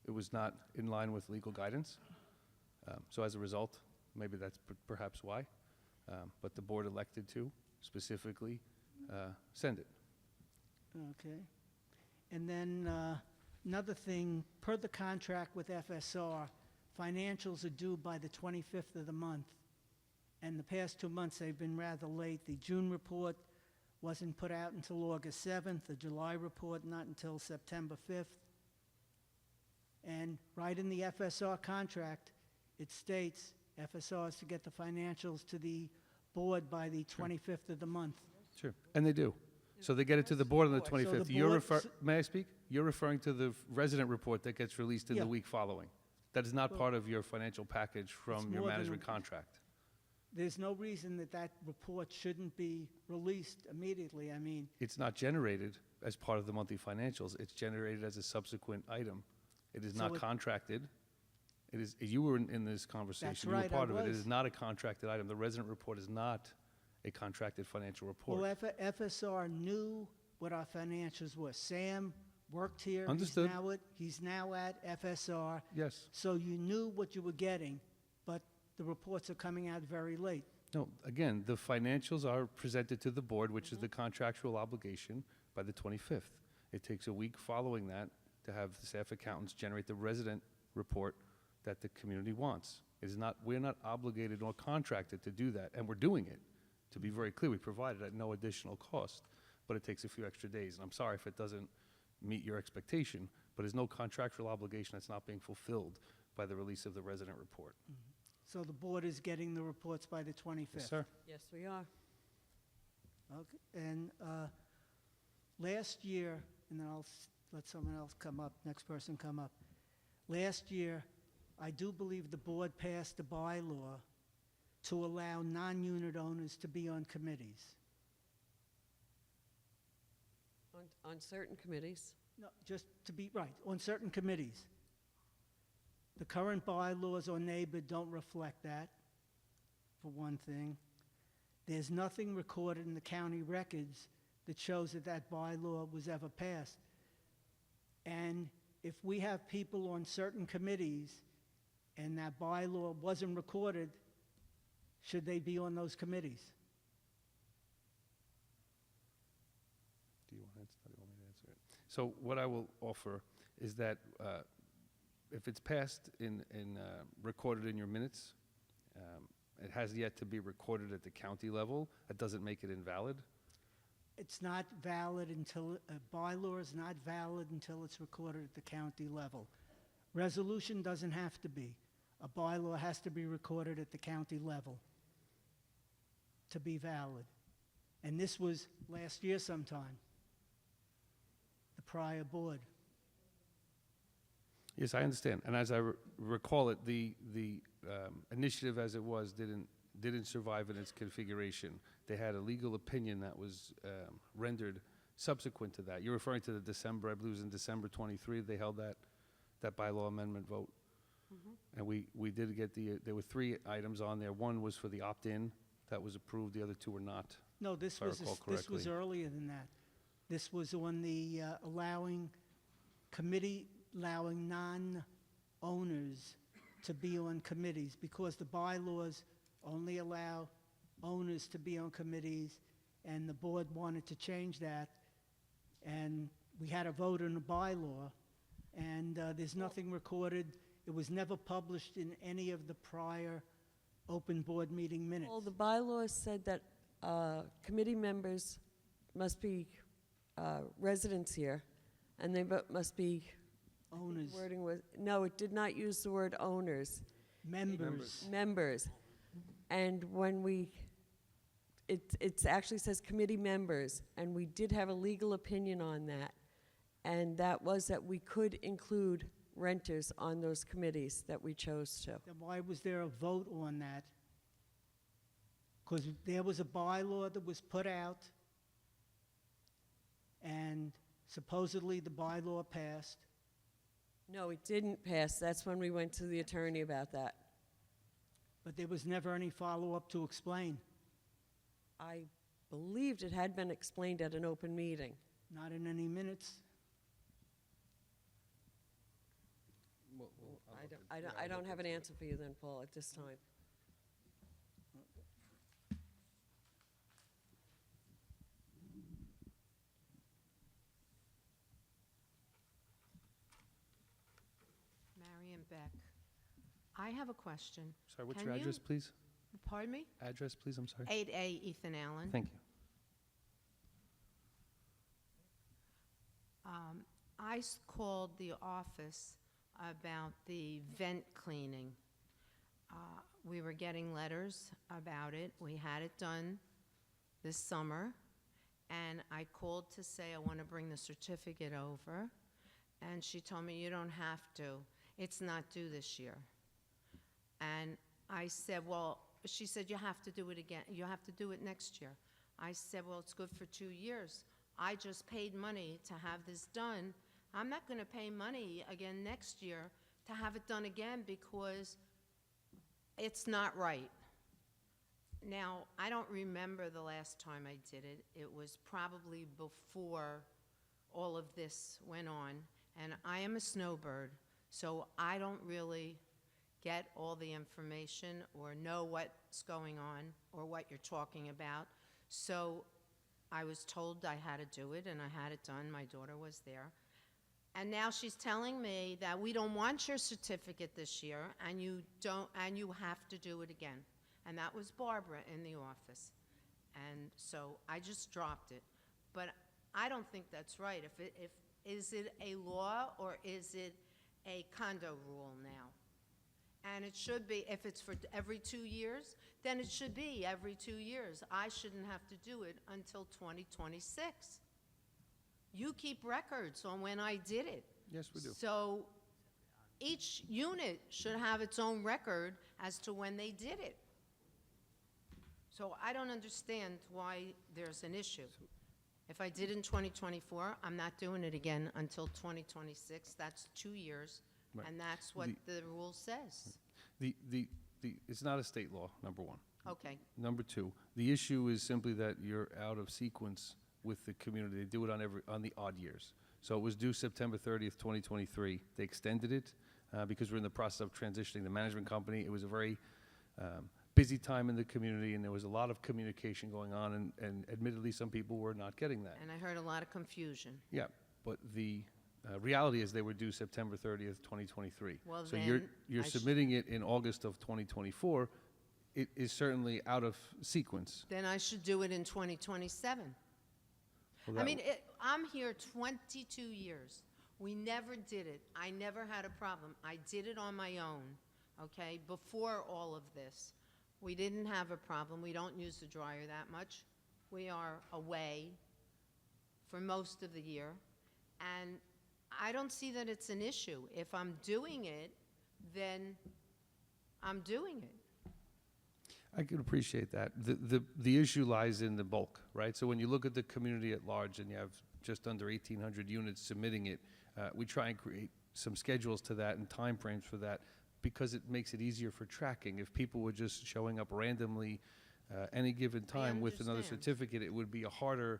It was not in line with legal guidance. So as a result, maybe that's perhaps why. But the board elected to specifically send it. Okay. And then another thing, per the contract with FSR, financials are due by the 25th of the month. And the past 2 months, they've been rather late. The June report wasn't put out until August 7th, the July report not until September 5th. And right in the FSR contract, it states FSR is to get the financials to the board by the 25th of the month. Sure, and they do. So they get it to the board on the So 25th. the You're board- may I speak? You're referring to the resident report that gets released in Yeah. the week following. That is not Well, part of your financial package from your more than a management week. contract. There's no reason that that report shouldn't be released immediately. I mean, It's not generated as part of the monthly financials. It's generated as a subsequent item. It is So not it- contracted. It is, you were in this conversation. You were right, I part of it. It was. is not a contracted item. The resident report is not a contracted financial report. well, FSR knew what our financials were. Sam worked here. Understood. He's now at FSR. Yes. So you knew what you were getting, but the reports are coming out very late. No, again, the financials are presented to the board, which is the contractual obligation, by the 25th. It takes a week following that to have the staff accountants generate the resident report that the community wants. It is not, we're not obligated nor contracted to do that, and we're doing it. To be very clear, we provide it at no additional cost. but it takes a few extra days. And I'm sorry if it doesn't meet your expectation, but there's no contractual obligation that's not being fulfilled by the release of the resident report. So the board is getting the reports by the 25th? Yes, sir. Yes, we are. Okay, and last year, and then I'll let someone else come up, next person come up. Last year, I do believe the board passed a bylaw to allow non-unit owners to be on committees. On certain committees. No, just to be, right, on certain committees. The current bylaws on neighbor don't reflect that, for one thing. There's nothing recorded in the county records that shows that that bylaw was ever passed. And if we have people on certain committees and that bylaw wasn't recorded, should they be on those committees? Do you want to answer that, or you want me to answer it? So what I will offer is that if it's passed recorded in your minutes, it has yet to be recorded at the county level. That doesn't make it invalid. It's not valid until, a bylaw is not valid until it's recorded at the county level. Resolution doesn't have to be. A bylaw has to be recorded at the county level to be valid. And this was last year sometime, the prior board. Yes, I understand. And as I recall it, the initiative as it was didn't survive in its configuration. They had a legal opinion that was rendered subsequent to that. You're referring to the December, I believe it was in December 23, they held that bylaw amendment vote. And we did get there were 3 items on there. One was for the opt-in, that was approved. The other 2 were not. No, this if I was, recall this was correctly. earlier than that. This was on the allowing non-owners to be on committees, because the bylaws only allow owners to be on committees, and the board wanted to change that, and we had a vote on the bylaw, and there's nothing recorded. It was never published in any of the prior open board meeting minutes. Well, the bylaws said that committee members must be residents here, and they must be, Owners, wording was, no, it did not use the word owners. members. Members. And when it actually says committee members, and we did have a legal opinion on that, and that was that we could include renters on those committees that we chose to. Then why was there a vote on that? Because there was a bylaw that was put out, and supposedly the bylaw passed. No, it didn't pass. That's when we went to the attorney about that. But there was never any follow-up to explain, I believed it had been explained at an open meeting. not in any minutes. I don't have an answer for you then, Paul, at this time. Marion Beck. I have a question. Sorry, what's Can your you- address, please? Pardon me? Address, please, I'm sorry. 8A Ethan Allen. Thank you. I called the office about the vent cleaning. We were getting letters about it. We had it done this summer, and I called to say I want to bring the certificate over, and she told me, you don't have to. It's not due this year. And I said, well, she said, you have to do it again. You have to do it next year. I said, well, it's good for 2 years. I just paid money to have this done. I'm not going to pay money again next year to have it done again because it's not right. Now, I don't remember the last time I did it. It was probably before all of this went on. And I am a snowbird, so I don't really get all the information or know what's going on or what you're talking about. So I was told I had to do it, and I had it done. My daughter was there. And now she's telling me that we don't want your certificate this year, and you have to do it again. And that was Barbara in the office. And so I just dropped it. But I don't think that's right. Is it a law or is it a condo rule now? And it should be, if it's for every 2 years, then it should be every 2 years. I shouldn't have to do it until 2026. You keep records on when I did it. Yes, we do. So each unit should have its own record as to when they did it. So I don't understand why there's an issue. If I did in 2024, I'm not doing it again until 2026. That's 2 years, Right. and that's what the rule says. It's not a state law, number one. Okay. Number two, the issue is simply that you're out of sequence with the community. They do it on the odd years. So it was due September 30th, 2023. They extended it because we're in the process of transitioning the management company. It was a very busy time in the community, and there was a lot of communication going on, and admittedly, some people were not getting that. And I heard a lot of confusion. Yeah, but the reality is they were due September 30th, 2023. Well, So then you're I sh- submitting it in August of 2024. It is certainly out of sequence. Then I should do it in 2027. Well, I that mean, I'm here 22 years. We never did it. I never had a problem. I did it on my own, okay, before all of this. We didn't have a problem. We don't use the dryer that much. We are away for most of the year. And I don't see that it's an issue. If I'm doing it, then I'm doing it. I can appreciate that. The issue lies in the bulk, right? So when you look at the community at large and you have just under 1,800 units submitting it, we try and create some schedules to that and timeframes for that because it makes it easier for tracking. If people were just showing up randomly any given time with another understand. certificate, it would be a harder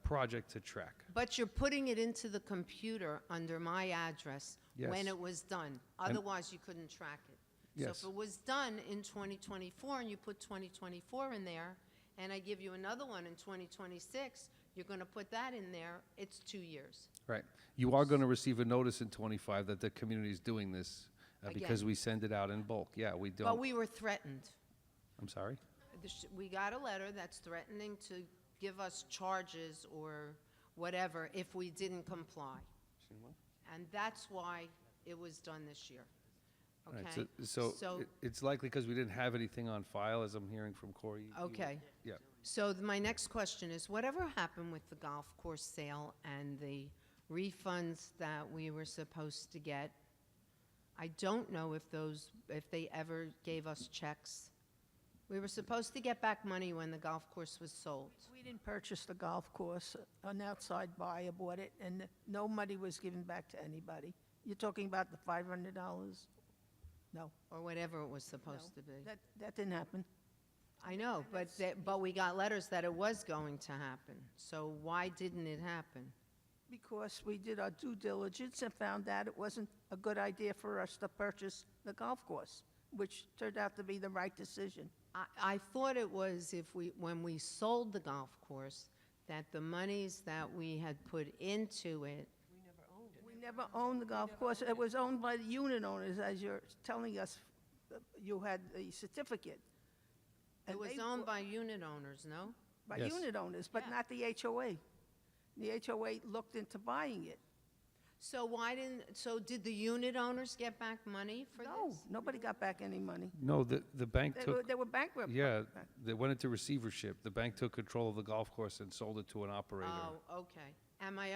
project to track. But you're putting it into the computer under my address when Yes. it was done. Otherwise, you couldn't track it. Yes. So if it was done in 2024 and you put 2024 in there, and I give you another one in 2026, you're going to put that in there, it's 2 years. Right. You are going to receive a notice in 25 that the community is doing this because Again. we send it out in bulk. Yeah, we don't. But we were threatened. I'm sorry? We got a letter that's threatening to give us charges or whatever if we didn't comply. And that's why it was done this year. All right, Okay? so it's likely because we didn't have anything on file, as I'm hearing from Corey. Okay. Yeah. So my next question is, whatever happened with the golf course sale and the refunds that we were supposed to get? I don't know if they ever gave us checks. We were supposed to get back money when the golf course was sold. We didn't purchase the golf course. An outside buyer bought it, and no money was given back to anybody. You're talking about the $500? No. Or whatever it was supposed to be. That didn't happen. I know, but we got letters that it was going to happen. So why didn't it happen? Because we did our due diligence and found out it wasn't a good idea for us to purchase the golf course, which turned out to be the right decision. I thought it was when we sold the golf course, that the monies that we had put into it. We never owned the golf course. It was owned by the unit owners, as you're telling us. You had the certificate. It And was they owned bought- by unit owners, no? By Yes. unit owners, but Yeah. not the HOA. The HOA looked into buying it. So did the unit owners get back money for No, this? nobody got back any money. No, the bank took, They were bankrupt. yeah, they went into receivership. The bank took control of the golf course and sold it to an operator. Oh, okay. And my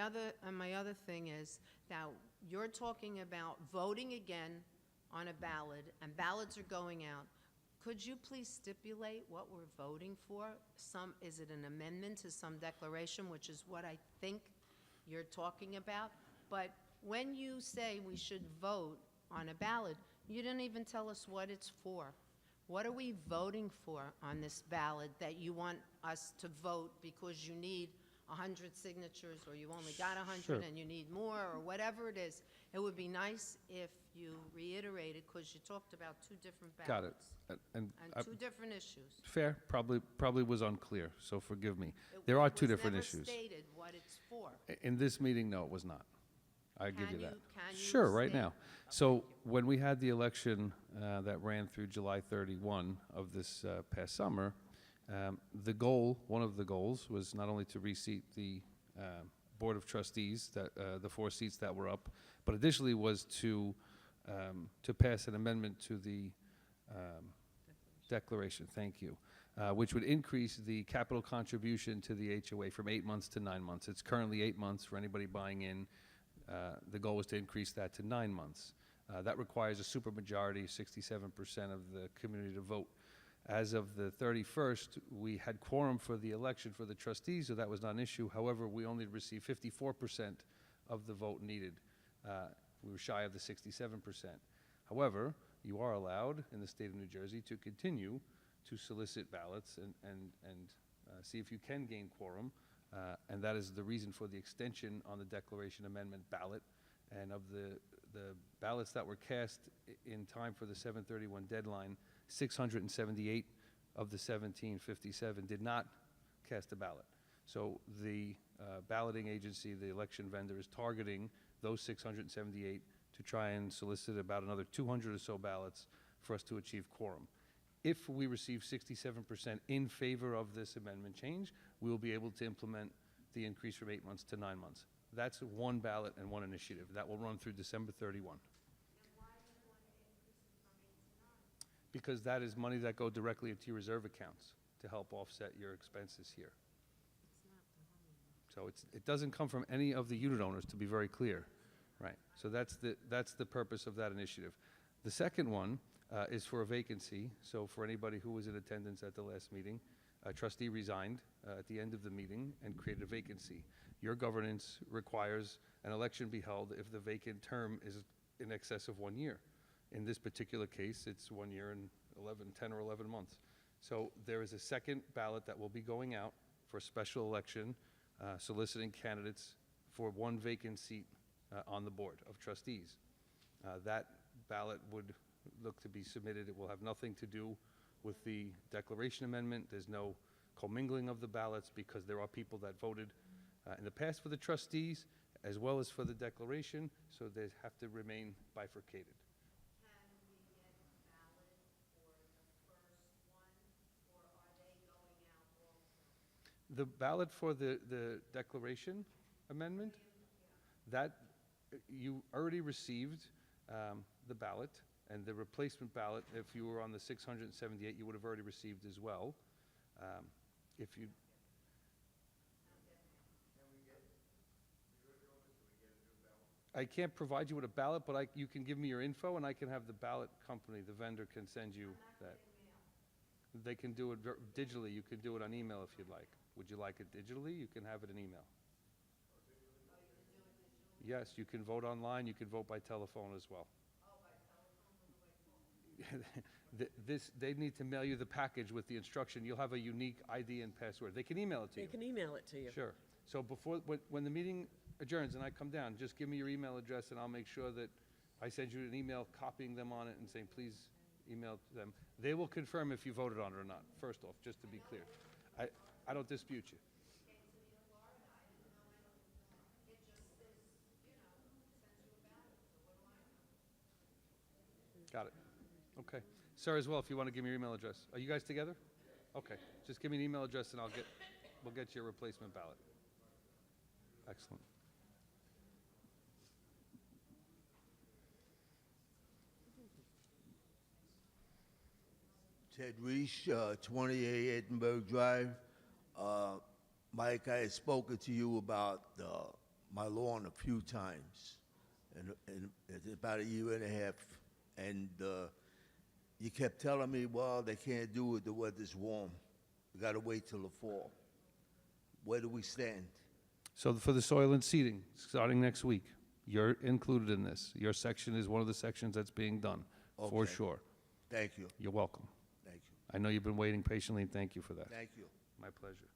other thing is, now, you're talking about voting again on a ballot, and ballots are going out. Could you please stipulate what we're voting for? Is it an amendment to some declaration, which is what I think you're talking about? But when you say we should vote on a ballot, you didn't even tell us what it's for. What are we voting for on this ballot that you want us to vote because you need 100 signatures, or you only got 100 Sure. and you need more, or whatever it is? It would be nice if you reiterated, because you talked about two different Got it. ballots. And And two different issues. fair, probably was unclear, so forgive me. There are two different It was issues. never stated what it's for. In this meeting, no, it was not. I give you Can that. can you Sure, right state- now. So when we had the election that ran through July 31 of this past summer, The goal, one of the goals, was not only to reseat the Board of Trustees, that, the 4 seats that were up, but additionally was to pass an amendment to the declaration, thank you, which would increase the capital contribution to the HOA from 8 months to 9 months. It's currently 8 months for anybody buying in. The goal was to increase that to 9 months. That requires a supermajority, 67% of the community to vote. As of the 31st, we had quorum for the election for the trustees, so that was not an issue. However, we only received 54% of the vote needed. We were shy of the 67%. However, you are allowed in the state of New Jersey to continue to solicit ballots and see if you can gain quorum. And that is the reason for the extension on the declaration amendment ballot. And of the ballots that were cast in time for the 7/31 deadline, 678 of the 1757 did not cast a ballot. So the balloting agency, the election vendor, is targeting those 678 to try and solicit about another 200 or so ballots for us to achieve quorum. If we receive 67% in favor of this amendment change, we will be able to implement the increase from 8 months to 9 months. That's one ballot and one initiative. That will run through December 31. Because that is money that go directly into your reserve accounts to help offset your expenses here. So it doesn't come from any of the unit owners, to be very clear. Right. So that's the purpose of that initiative. The second one is for a vacancy. So for anybody who was in attendance at the last meeting, a trustee resigned at the end of the meeting and created a vacancy. Your governance requires an election be held if the vacant term is in excess of 1 year. In this particular case, it's 1 year and 10 or 11 months. So there is a second ballot that will be going out for a special election, soliciting candidates for one vacant seat on the Board of Trustees. That ballot would look to be submitted. It will have nothing to do with the declaration amendment. There's no commingling of the ballots because there are people that voted in the past for the trustees as well as for the declaration, so they have to remain bifurcated. The ballot for the declaration amendment, that you already received the ballot, and the replacement ballot, if you were on the 678, you would have already received as well. If you I can't provide you with a ballot, but you can give me your info, and I can have the ballot company, the vendor, can send you that. They can do it digitally. You can do it on email if you'd like. Would you like it digitally? You can have it in email. Yes, you can vote online. You can vote by telephone as well. They need to mail you the package with the instruction. You'll have a unique ID and password. They can email it to you. They can email it to you. Sure. So when the meeting adjourns and I come down, just give me your email address and I'll make sure that I send you an email copying them on it and saying, please email to them. They will confirm if you voted on it or not, first off, just to be clear. I don't dispute you. Got it. Okay. Sir, as well, if you want to give me your email address. Are you guys together? Okay. Just give me an email address and we'll get you a replacement ballot. Excellent. Ted Reese, 28 Edinburgh Drive. Mike, I had spoken to you about my lawn a few times, and it's about a year and a half, and you kept telling me, well, they can't do it, the weather's warm. We got to wait till the fall. Where do we stand? So for the soil and seeding, starting next week, you're included in this. Your section is one of the sections that's being done, for Okay. sure. Thank you. You're welcome. Thank you. I know you've been waiting patiently, and thank you for that. Thank you. My pleasure.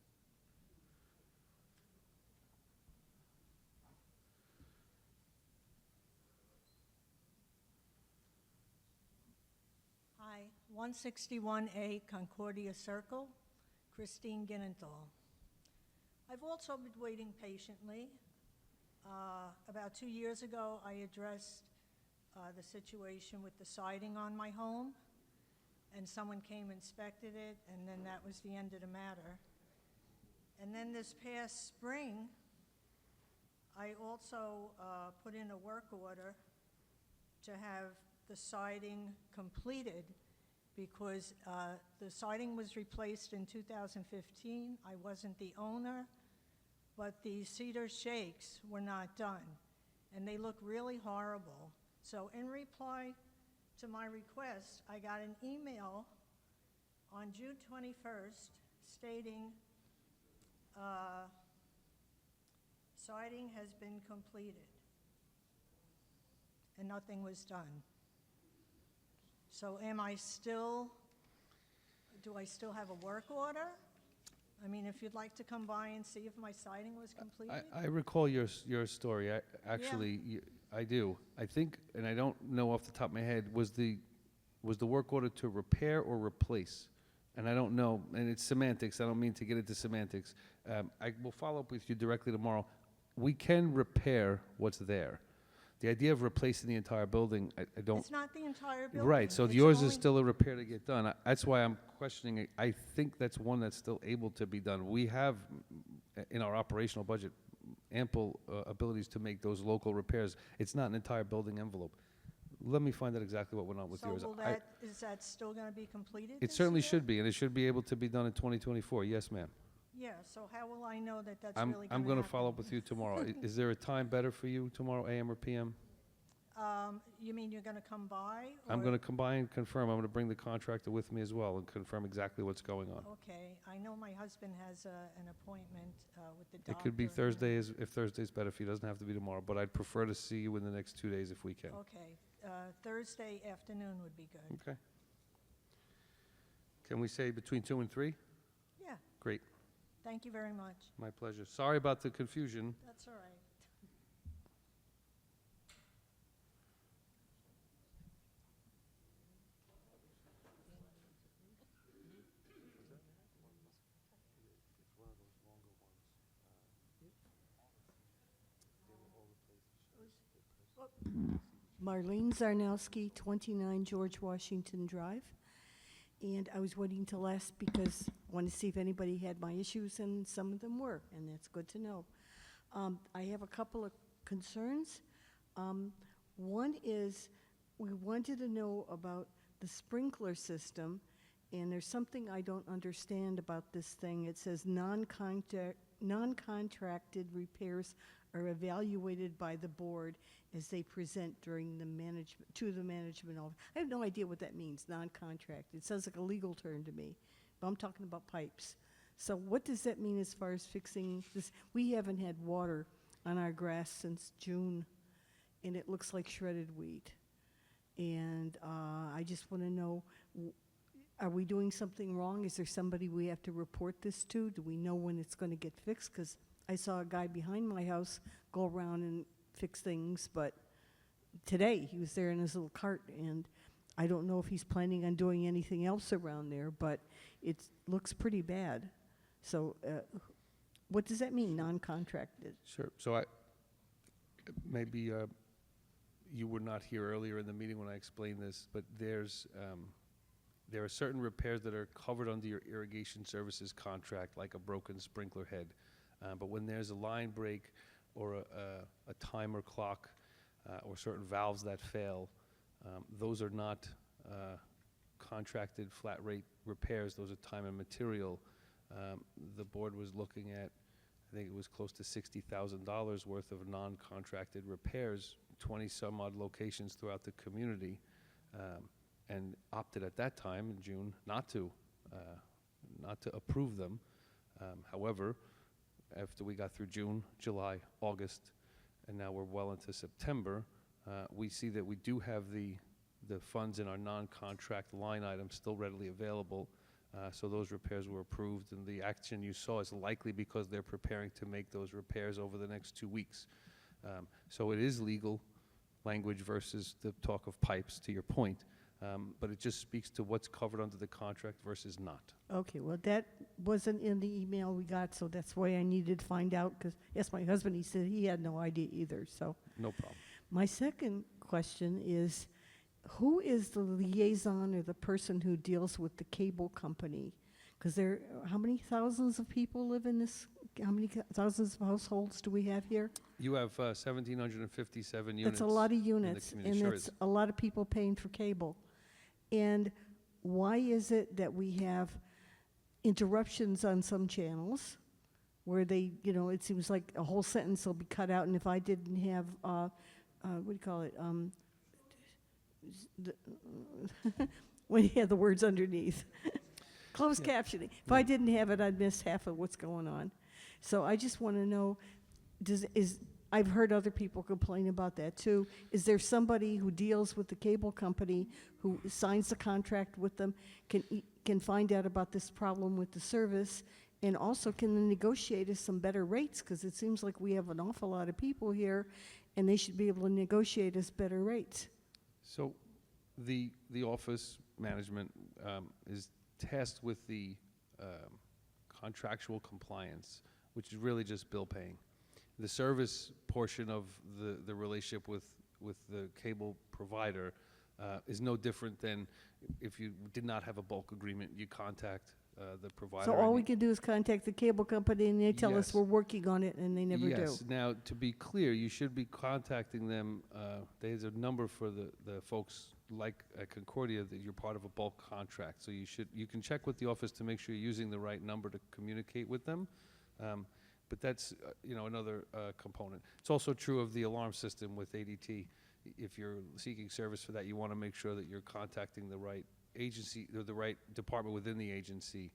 Hi, 161A Concordia Circle, Christine Ginenthal. I've also been waiting patiently. About 2 years ago, I addressed the situation with the siding on my home, and someone came, inspected it, and then that was the end of the matter. And then this past spring, I also put in a work order to have the siding completed because the siding was replaced in 2015. I wasn't the owner, but the cedar shakes were not done, and they look really horrible. So in reply to my request, I got an email on June 21st stating siding has been completed, and nothing was done. So am I still, do I still have a work order? I mean, if you'd like to come by and see if my siding was completed? I recall your story. I do. I think, and I don't know off the top of my head, was the work order to repair or replace? And I don't know, and it's semantics. I don't mean to get into semantics. I will follow up with you directly tomorrow. We can repair what's there. The idea of replacing the entire building, I don't. It's not the entire building. Right, so It's yours only- is still a repair to get done. That's why I'm questioning it. I think that's one that's still able to be done. We have, in our operational budget, ample abilities to make those local repairs. It's not an entire building envelope. Let me find out exactly what went on with yours. So is that still going to be completed It this certainly year? should be, and it should be able to be done in 2024. Yes, ma'am. Yeah, so how will I know that that's I'm really going to happen? going to follow up with you tomorrow. Is there a time better for you tomorrow, AM or PM? You mean you're going to come by? I'm or- going to combine and confirm. I'm going to bring the contractor with me as well and confirm exactly what's going on. Okay, I know my husband has an appointment with the doctor. It could be Thursday, if Thursday's better for you. It doesn't have to be tomorrow, but I'd prefer to see you in the next 2 days if we can. Okay, Thursday afternoon would be good. Okay. Can we say between 2 and 3? Yeah, Great. thank you very much. My pleasure. Sorry about the confusion. That's all right. Marlene Zarnowski, 29 George Washington Drive. And I was waiting till last because I wanted to see if anybody had my issues, and some of them were, and that's good to know. I have a couple of concerns. One is we wanted to know about the sprinkler system, and there's something I don't understand about this thing. It says non-contracted repairs are evaluated by the board as they present during the management, to the management office. I have no idea what that means, non-contracted. It sounds like a legal term to me, but I'm talking about pipes. So what does that mean as far as fixing this? We haven't had water on our grass since June, and it looks like shredded wheat. And I just want to know, are we doing something wrong? Is there somebody we have to report this to? Do we know when it's going to get fixed? Because I saw a guy behind my house go around and fix things, but today he was there in his little cart, and I don't know if he's planning on doing anything else around there, but it looks pretty bad. So what does that mean, non-contracted? Sure. So maybe you were not here earlier in the meeting when I explained this, but there are certain repairs that are covered under your irrigation services contract, like a broken sprinkler head. But when there's a line break or a timer clock or certain valves that fail, those are not contracted flat rate repairs. Those are time and material. The board was looking at, I think it was close to $60,000 worth of non-contracted repairs, 20 some odd locations throughout the community, and opted at that time in June not to approve them. However, after we got through June, July, August, and now we're well into September, we see that we do have the funds in our non-contract line items still readily available. So those repairs were approved, and the action you saw is likely because they're preparing to make those repairs over the next 2 weeks. So it is legal language versus the talk of pipes, to your point. But it just speaks to what's covered under the contract versus not. Okay, well, that wasn't in the email we got, so that's why I needed to find out, because, yes, my husband, he said he had no idea either, so. No problem. My second question is, who is the liaison or the person who deals with the cable company? Because how many thousands of people live in this, how many thousands of households do we have here? You have 1,757 units. That's a lot of in the units, community. and Sure it's is. a lot of people paying for cable. And why is it that we have interruptions on some channels where they, it seems like a whole sentence will be cut out, and if I didn't have, what do you call it? When you have the words underneath. Closed captioning. If I didn't have it, I'd miss half of what's going on. So I just want to know, I've heard other people complain about that too. Is there somebody who deals with the cable company, who signs the contract with them, can find out about this problem with the service, and also can negotiate us some better rates? Because it seems like we have an awful lot of people here, and they should be able to negotiate us better rates. So the office management is tasked with the contractual compliance, which is really just bill paying. The service portion of the relationship with the cable provider is no different than if you did not have a bulk agreement, you contact the provider. So all we can do is contact the cable company, and they tell us Yes. we're working on it, and they never do. Yes. Now, to be clear, you should be contacting them. There's a number for the folks like at Concordia that you're part of a bulk contract. So you can check with the office to make sure you're using the right number to communicate with them. But that's another component. It's also true of the alarm system with ADT. If you're seeking service for that, you want to make sure that you're contacting the right agency or the right department within the agency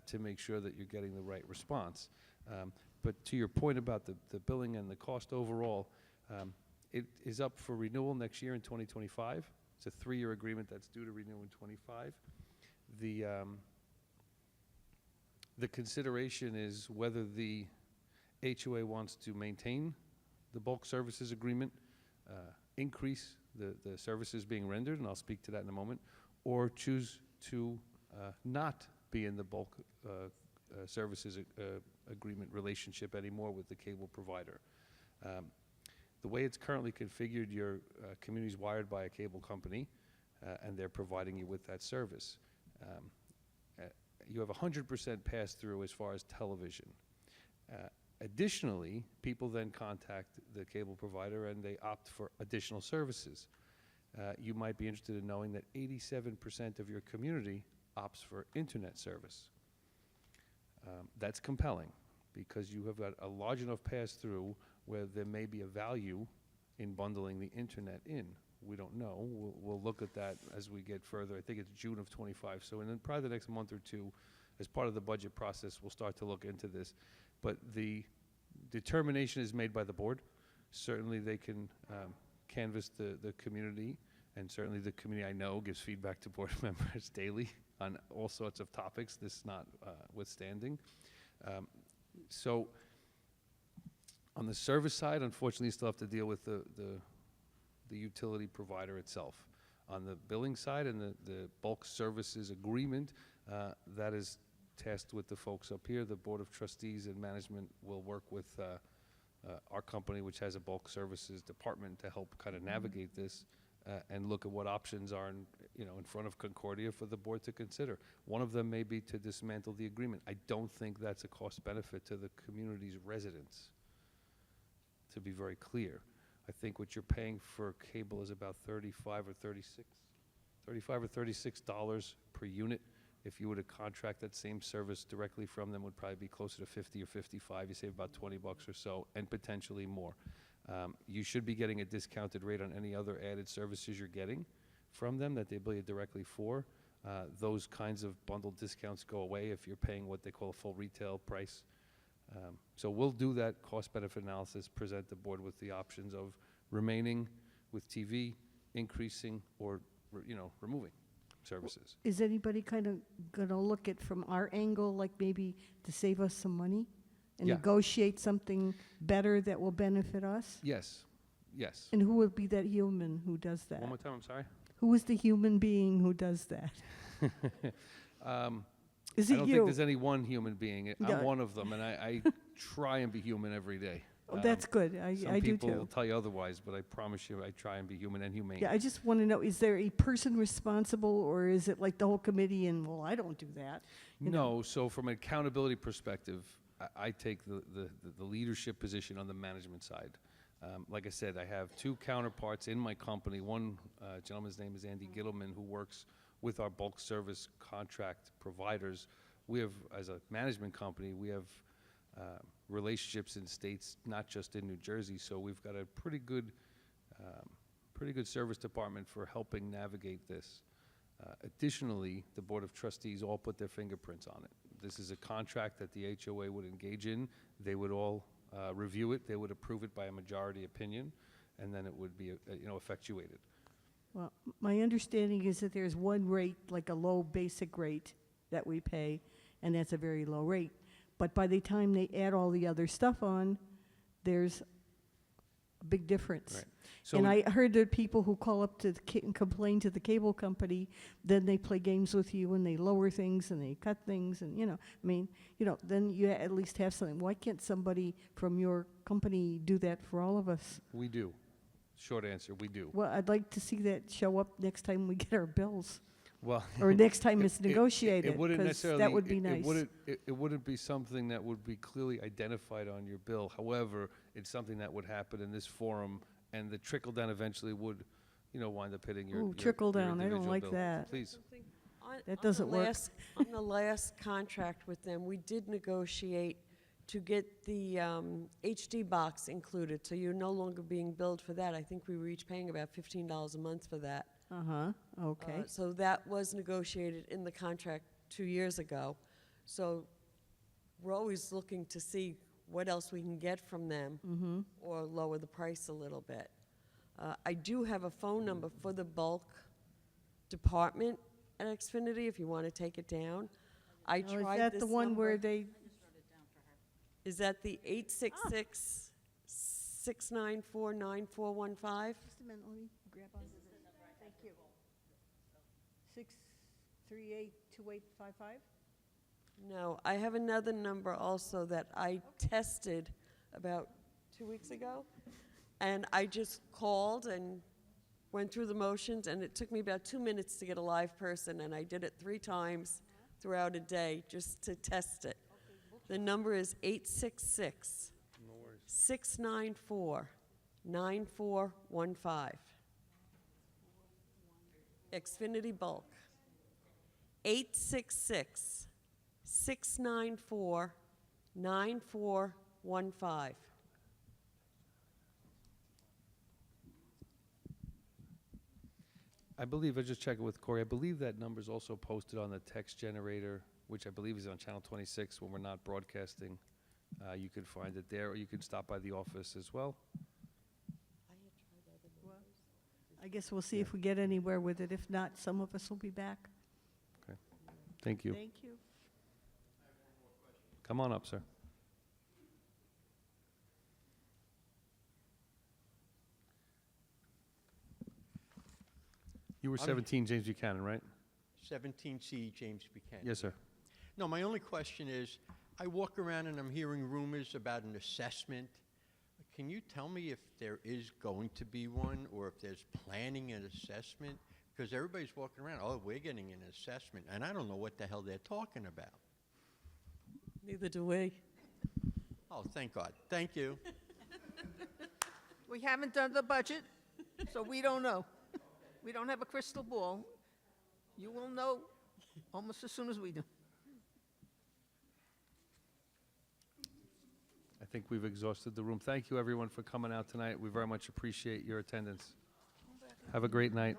to make sure that you're getting the right response. But to your point about the billing and the cost overall, it is up for renewal next year in 2025. It's a 3-year agreement that's due to renew in 25. The consideration is whether the HOA wants to maintain the bulk services agreement, increase the services being rendered, and I'll speak to that in a moment, or choose to not be in the bulk services agreement relationship anymore with the cable provider. The way it's currently configured, your community's wired by a cable company, and they're providing you with that service. You have 100% pass-through as far as television. Additionally, people then contact the cable provider and they opt for additional services. You might be interested in knowing that 87% of your community opts for internet service. That's compelling because you have got a large enough pass-through where there may be a value in bundling the internet in. We don't know. We'll look at that as we get further. I think it's June of 25. So in probably the next month or two, as part of the budget process, we'll start to look into this. But the determination is made by the board. Certainly they can canvass the community, and certainly the community I know gives feedback to board members daily on all sorts of topics, this not withstanding. So on the service side, unfortunately, you still have to deal with the utility provider itself. On the billing side and the bulk services agreement, that is tasked with the folks up here. The Board of Trustees and management will work with our company, which has a bulk services department, to help kind of navigate this and look at what options are in front of Concordia for the board to consider. One of them may be to dismantle the agreement. I don't think that's a cost benefit to the community's residents, to be very clear. I think what you're paying for cable is about $35 or $36 per unit. If you were to contract that same service directly from them, would probably be closer to 50 or 55. You save about 20 bucks or so, and potentially more. You should be getting a discounted rate on any other added services you're getting from them that they bill you directly for. Those kinds of bundled discounts go away if you're paying what they call a full retail price. So we'll do that cost-benefit analysis, present the board with the options of remaining with TV, increasing, or removing services. Is anybody kind of going to look at from our angle, like maybe to save us some money and Yeah. negotiate something better that will benefit us? Yes, yes. And who would be that human who does that? One more time, I'm sorry. Who is the human being who does that? Is I it don't you? think there's any one human being. No. I'm one of them, and I try and be human every day. Oh, that's good. I Some do people will too. tell you otherwise, but I promise you, I try and be human and humane. Yeah, I just want to know, is there a person responsible, or is it like the whole committee and, well, I don't do that? You know? No, so from an accountability perspective, I take the leadership position on the management side. Like I said, I have two counterparts in my company. One gentleman's name is Andy Gittleman, who works with our bulk service contract providers. We have, as a management company, we have relationships in states, not just in New Jersey, so we've got a pretty good service department for helping navigate this. Additionally, the Board of Trustees all put their fingerprints on it. This is a contract that the HOA would engage in. They would all review it. They would approve it by a majority opinion, and then it would be, effectuated. Well, my understanding is that there's one rate, like a low basic rate that we pay, and that's a very low rate. But by the time they add all the other stuff on, there's a big difference. Right. So And we- I heard that people who call up to and complain to the cable company, then they play games with you and they lower things and they cut things and, then you at least have something. Why can't somebody from your company do that for all of us? We do. Short answer, we do. Well, I'd like to see that show up next time we get our bills. Well, Or next time it's negotiated, it wouldn't 'cause necessarily. that would be it nice. wouldn't be something that would be clearly identified on your bill. However, it's something that would happen in this forum, and the trickle down eventually would, wind up hitting your. Ooh, your- trickle your down, I don't individual like bill. that. Please. That doesn't work. On the last contract with them, we did negotiate to get the HD box included, so you're no longer being billed for that. I think we were each paying about $15 a month for that. Uh-huh, okay. So that was negotiated in the contract 2 years ago. So we're always looking to see what else we can get from them or lower the price a little bit. I do have a phone number for the bulk department at Xfinity if you want to take it down. I Now, tried Is that this the one where number. they, Is that the 866-694-9415? just a minute, let me grab on. Thank you. 638-2855? No, I have another number also that I tested about 2 weeks ago. And I just called and went through the motions, and it took me about 2 minutes to get a live person, and I did it 3 times throughout a day just to test it. The number is 866-694-9415. Xfinity Bulk. 866-694-9415. I believe, I just checked it with Corey, I believe that number's also posted on the text generator, which I believe is on Channel 26 when we're not broadcasting. You can find it there, or you can stop by the office as well. I guess we'll see if we get anywhere with it. If not, some of us will be back. Thank you. Thank you. Come on up, sir. You were I'm- 17 James Buchanan, right? 17C James Buchanan. Yes, sir. No, my only question is, I walk around and I'm hearing rumors about an assessment. Can you tell me if there is going to be one, or if there's planning an assessment? Because everybody's walking around, oh, we're getting an assessment, and I don't know what the hell they're talking about. Neither do we. Oh, thank God. Thank you. We haven't done the budget, so we don't know. We don't have a crystal ball. You will know almost as soon as we do. I think we've exhausted the room. Thank you, everyone, for coming out tonight. We very much appreciate your attendance. Have a great night.